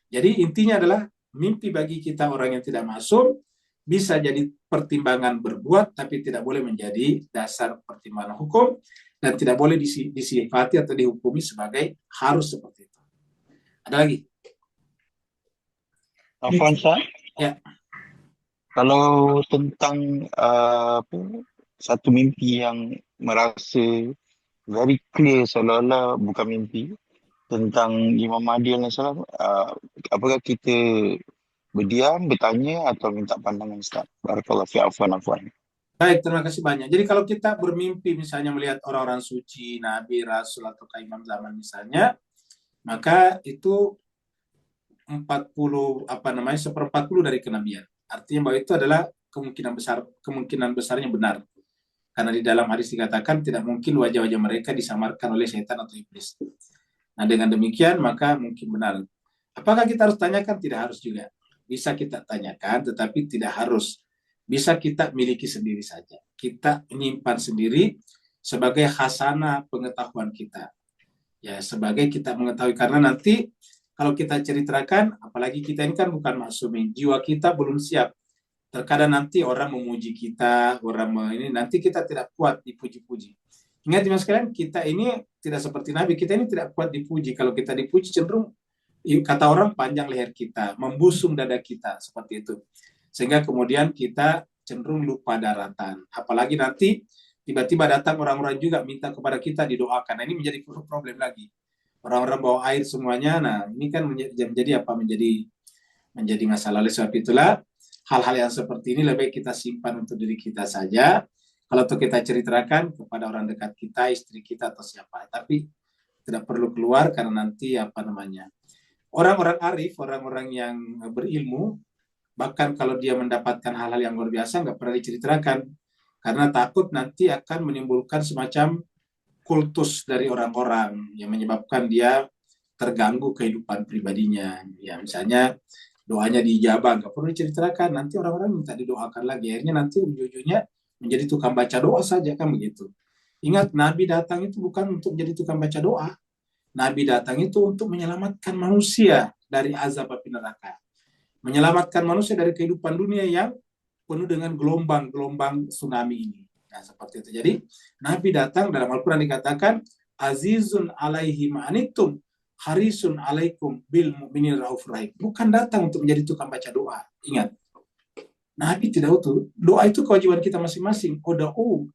Jadi intinya adalah, mimpi bagi kita orang yang tidak maksum, bisa jadi pertimbangan berbuat, tapi tidak boleh menjadi dasar pertimbangan hukum, dan tidak boleh disifati atau dihukumi sebagai harus seperti itu. Ada lagi? Afwan Ustaz, Ya. kalau tentang satu mimpi yang merasa very clear seolah-olah bukan mimpi tentang Imam Mahdi alaihissalam, apakah kita berdiam, bertanya atau minta pandangan Ustaz? Barakallahu fi afwan. Baik, terima kasih banyak. Jadi kalau kita bermimpi misalnya melihat orang-orang suci, nabi, rasul atau imam zaman misalnya, maka itu 1/40 dari kenabian. Artinya bahwa itu adalah kemungkinan besarnya benar. Karena di dalam hadis dikatakan tidak mungkin wajah-wajah mereka disamarkan oleh setan atau iblis. Nah, dengan demikian maka mungkin benar. Apakah kita harus tanyakan? Tidak harus juga. Bisa kita tanyakan, tetapi tidak harus. Bisa kita miliki sendiri saja. Kita menyimpan sendiri sebagai khasanah pengetahuan kita. Ya, sebagai kita mengetahui, karena nanti kalau kita ceritakan, apalagi kita ini kan bukan maksumin, jiwa kita belum siap. Terkadang nanti orang memuji kita, ini nanti kita tidak kuat dipuji-puji. Ingat mas sekalian, kita ini tidak seperti Nabi, kita ini tidak kuat dipuji. Kalau kita dipuji cenderung, kata orang, panjang leher kita, membusung dada kita, seperti itu. Sehingga kemudian kita cenderung lupa daratan. Apalagi nanti tiba-tiba datang orang-orang juga minta kepada kita didoakan. Nah, ini menjadi problem lagi. Orang-orang bawa air semuanya. Nah, ini kan menjadi masalah. Oleh sebab itulah hal-hal yang seperti ini lebih kita simpan untuk diri kita saja. Kalau kita ceritakan kepada orang dekat kita, istri kita atau siapa, tapi tidak perlu keluar karena nanti orang-orang arif, orang-orang yang berilmu, bahkan kalau dia mendapatkan hal-hal yang luar biasa nggak pernah diceritakan karena takut nanti akan menimbulkan semacam kultus dari orang-orang yang menyebabkan dia terganggu kehidupan pribadinya. Ya, misalnya doanya diijabah, nggak perlu diceritakan, nanti orang-orang minta didoakan lagi, akhirnya nanti ujung-ujungnya menjadi tukang baca doa saja, kan begitu. Ingat, Nabi datang itu bukan untuk menjadi tukang baca doa. Nabi datang itu untuk menyelamatkan manusia dari azab api neraka. Menyelamatkan manusia dari kehidupan dunia yang penuh dengan gelombang-gelombang tsunami ini. Nah, seperti itu. Jadi, Nabi datang, dalam Al-Quran dikatakan, Azizun alaihi ma'anitum, harisun alaikum bil mu'minin raufur rahim. Bukan datang untuk menjadi tukang baca doa. Ingat, Nabi tidak itu. Doa itu kewajiban kita masing-masing. Uda'u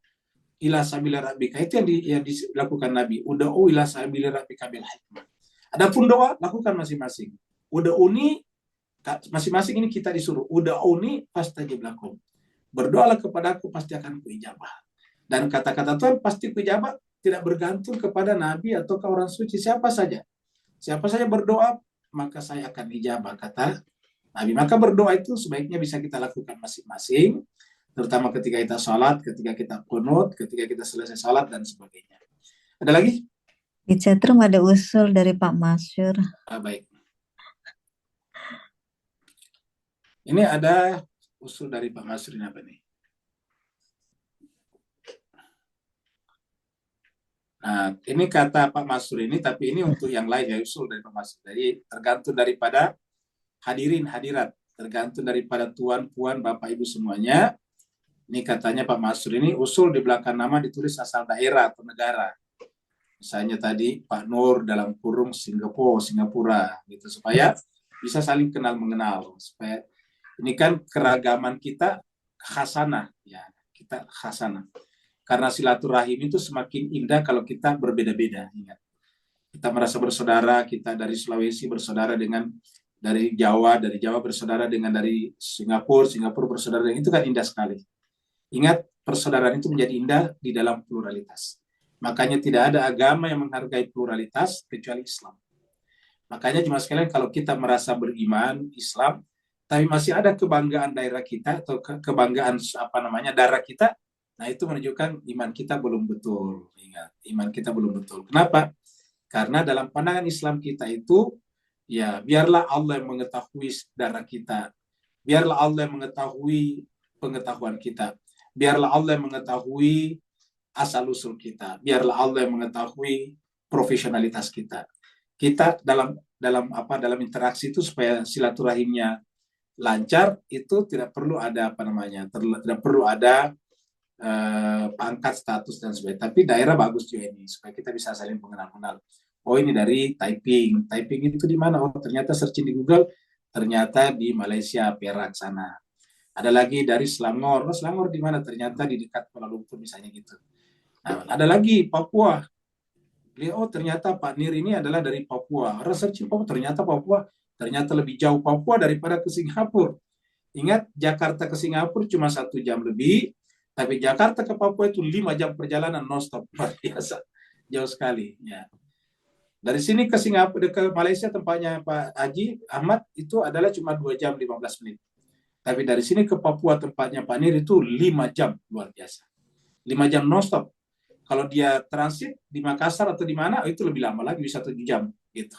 ila sabila rabbika. Itu yang dilakukan Nabi. Uda'u ila sabila rabbika bil hikmah. Adapun doa, lakukan masing-masing. Uda'uni, masing-masing ini kita disuruh. Uda'uni fastajib lakum. Berdoalah kepada aku, pasti akan kuijabah. Dan kata-kata Tuhan pasti kuijabah tidak bergantung kepada Nabi atau ke orang suci. Siapa saja berdoa, maka saya akan ijabah, kata Nabi. Maka berdoa itu sebaiknya bisa kita lakukan masing-masing, terutama ketika kita sholat, ketika kita qunut, ketika kita selesai sholat, dan sebagainya. Ada lagi? Di chatroom ada usul dari Pak Masyur. Baik. Ini ada usul dari Pak Masyur, ini apa nih? Nah, ini kata Pak Masyur ini, tapi ini untuk yang lain ya, usul dari Pak Masyur. Jadi tergantung daripada hadirin, hadirat, tergantung daripada tuan, puan, bapak, ibu semuanya. Ini katanya Pak Masyur ini, usul di belakang nama ditulis asal daerah atau negara. Misalnya tadi Pak Nur dalam kurung Singapura, gitu, supaya bisa saling kenal mengenal. Supaya ini kan keragaman kita khasanah, ya, kita khasanah. Karena silaturahim itu semakin indah kalau kita berbeda-beda. Ingat, kita merasa bersaudara, kita dari Sulawesi bersaudara dengan dari Jawa bersaudara dengan dari Singapura bersaudara dengan, itu kan indah sekali. Ingat, persaudaraan itu menjadi indah di dalam pluralitas. Makanya tidak ada agama yang menghargai pluralitas kecuali Islam. Makanya cuma sekalian, kalau kita merasa beriman Islam, tapi masih ada kebanggaan daerah kita atau kebanggaan darah kita, nah itu menunjukkan iman kita belum betul. Ingat, iman kita belum betul. Kenapa? Karena dalam pandangan Islam kita itu, ya biarlah Allah yang mengetahui darah kita, biarlah Allah yang mengetahui pengetahuan kita, biarlah Allah yang mengetahui asal-usul kita, biarlah Allah yang mengetahui profesionalitas kita. Kita dalam interaksi itu supaya silaturahimnya lancar, itu tidak perlu ada tidak perlu ada pangkat, status dan sebagainya. Tapi daerah bagus juga ini supaya kita bisa saling mengenal. Oh, ini dari Taiping. Taiping itu di mana? Oh, ternyata searching di Google, ternyata di Malaysia, Perak sana. Ada lagi dari Selangor. Oh, Selangor di mana? Ternyata di dekat Kuala Lumpur misalnya gitu. Nah, ada lagi Papua. Oh, ternyata Pak Nir ini adalah dari Papua. Orang searching Papua, ternyata lebih jauh Papua daripada ke Singapura. Ingat, Jakarta ke Singapura cuma 1 jam lebih, tapi Jakarta ke Papua itu 5 jam perjalanan non-stop. Luar biasa, jauh sekali. Ya. Dari sini ke Singapura, ke Malaysia tempatnya Pak Haji Ahmad itu adalah cuma 2 jam 15 menit. Tapi dari sini ke Papua tempatnya Pak Nir itu 5 jam, luar biasa. 5 jam non-stop. Kalau dia transit di Makassar atau di mana, itu lebih lama lagi, bisa 7 jam. Gitu.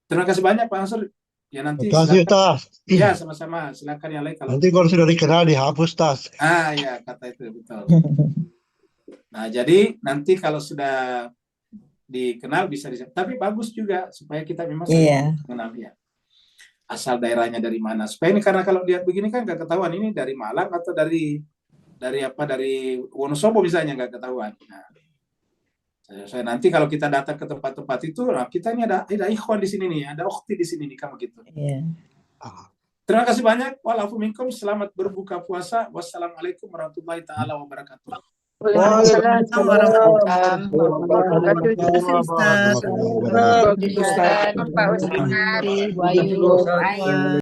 Terima kasih banyak Pak Ansur. Ya nanti Terima kasih, silakan. Tas. Ya, sama-sama. Silakan yang lain kalau. Nanti kalau sudah dikenal dihapus, Tas. Ya, kata itu betul. Nah, jadi nanti kalau sudah dikenal bisa tapi bagus juga supaya kita memang mengenal ya. Asal daerahnya dari mana. Supaya ini karena kalau lihat begini kan nggak ketahuan ini dari Malang atau dari Wonosobo misalnya nggak ketahuan. Nah, saya nanti kalau kita datang ke tempat-tempat itu, nah kita ini ada ikhwan di sini nih, ada ukhti di sini nih kamu gitu. Terima kasih banyak. Wa'alaikum minkum. Selamat berbuka puasa. Wassalamualaikum warahmatullahi taala wabarakatuh. Waalaikumsalam warahmatullahi wabarakatuh. Terima kasih, Ustaz. Pak Ustaz, Bayu, Ayu.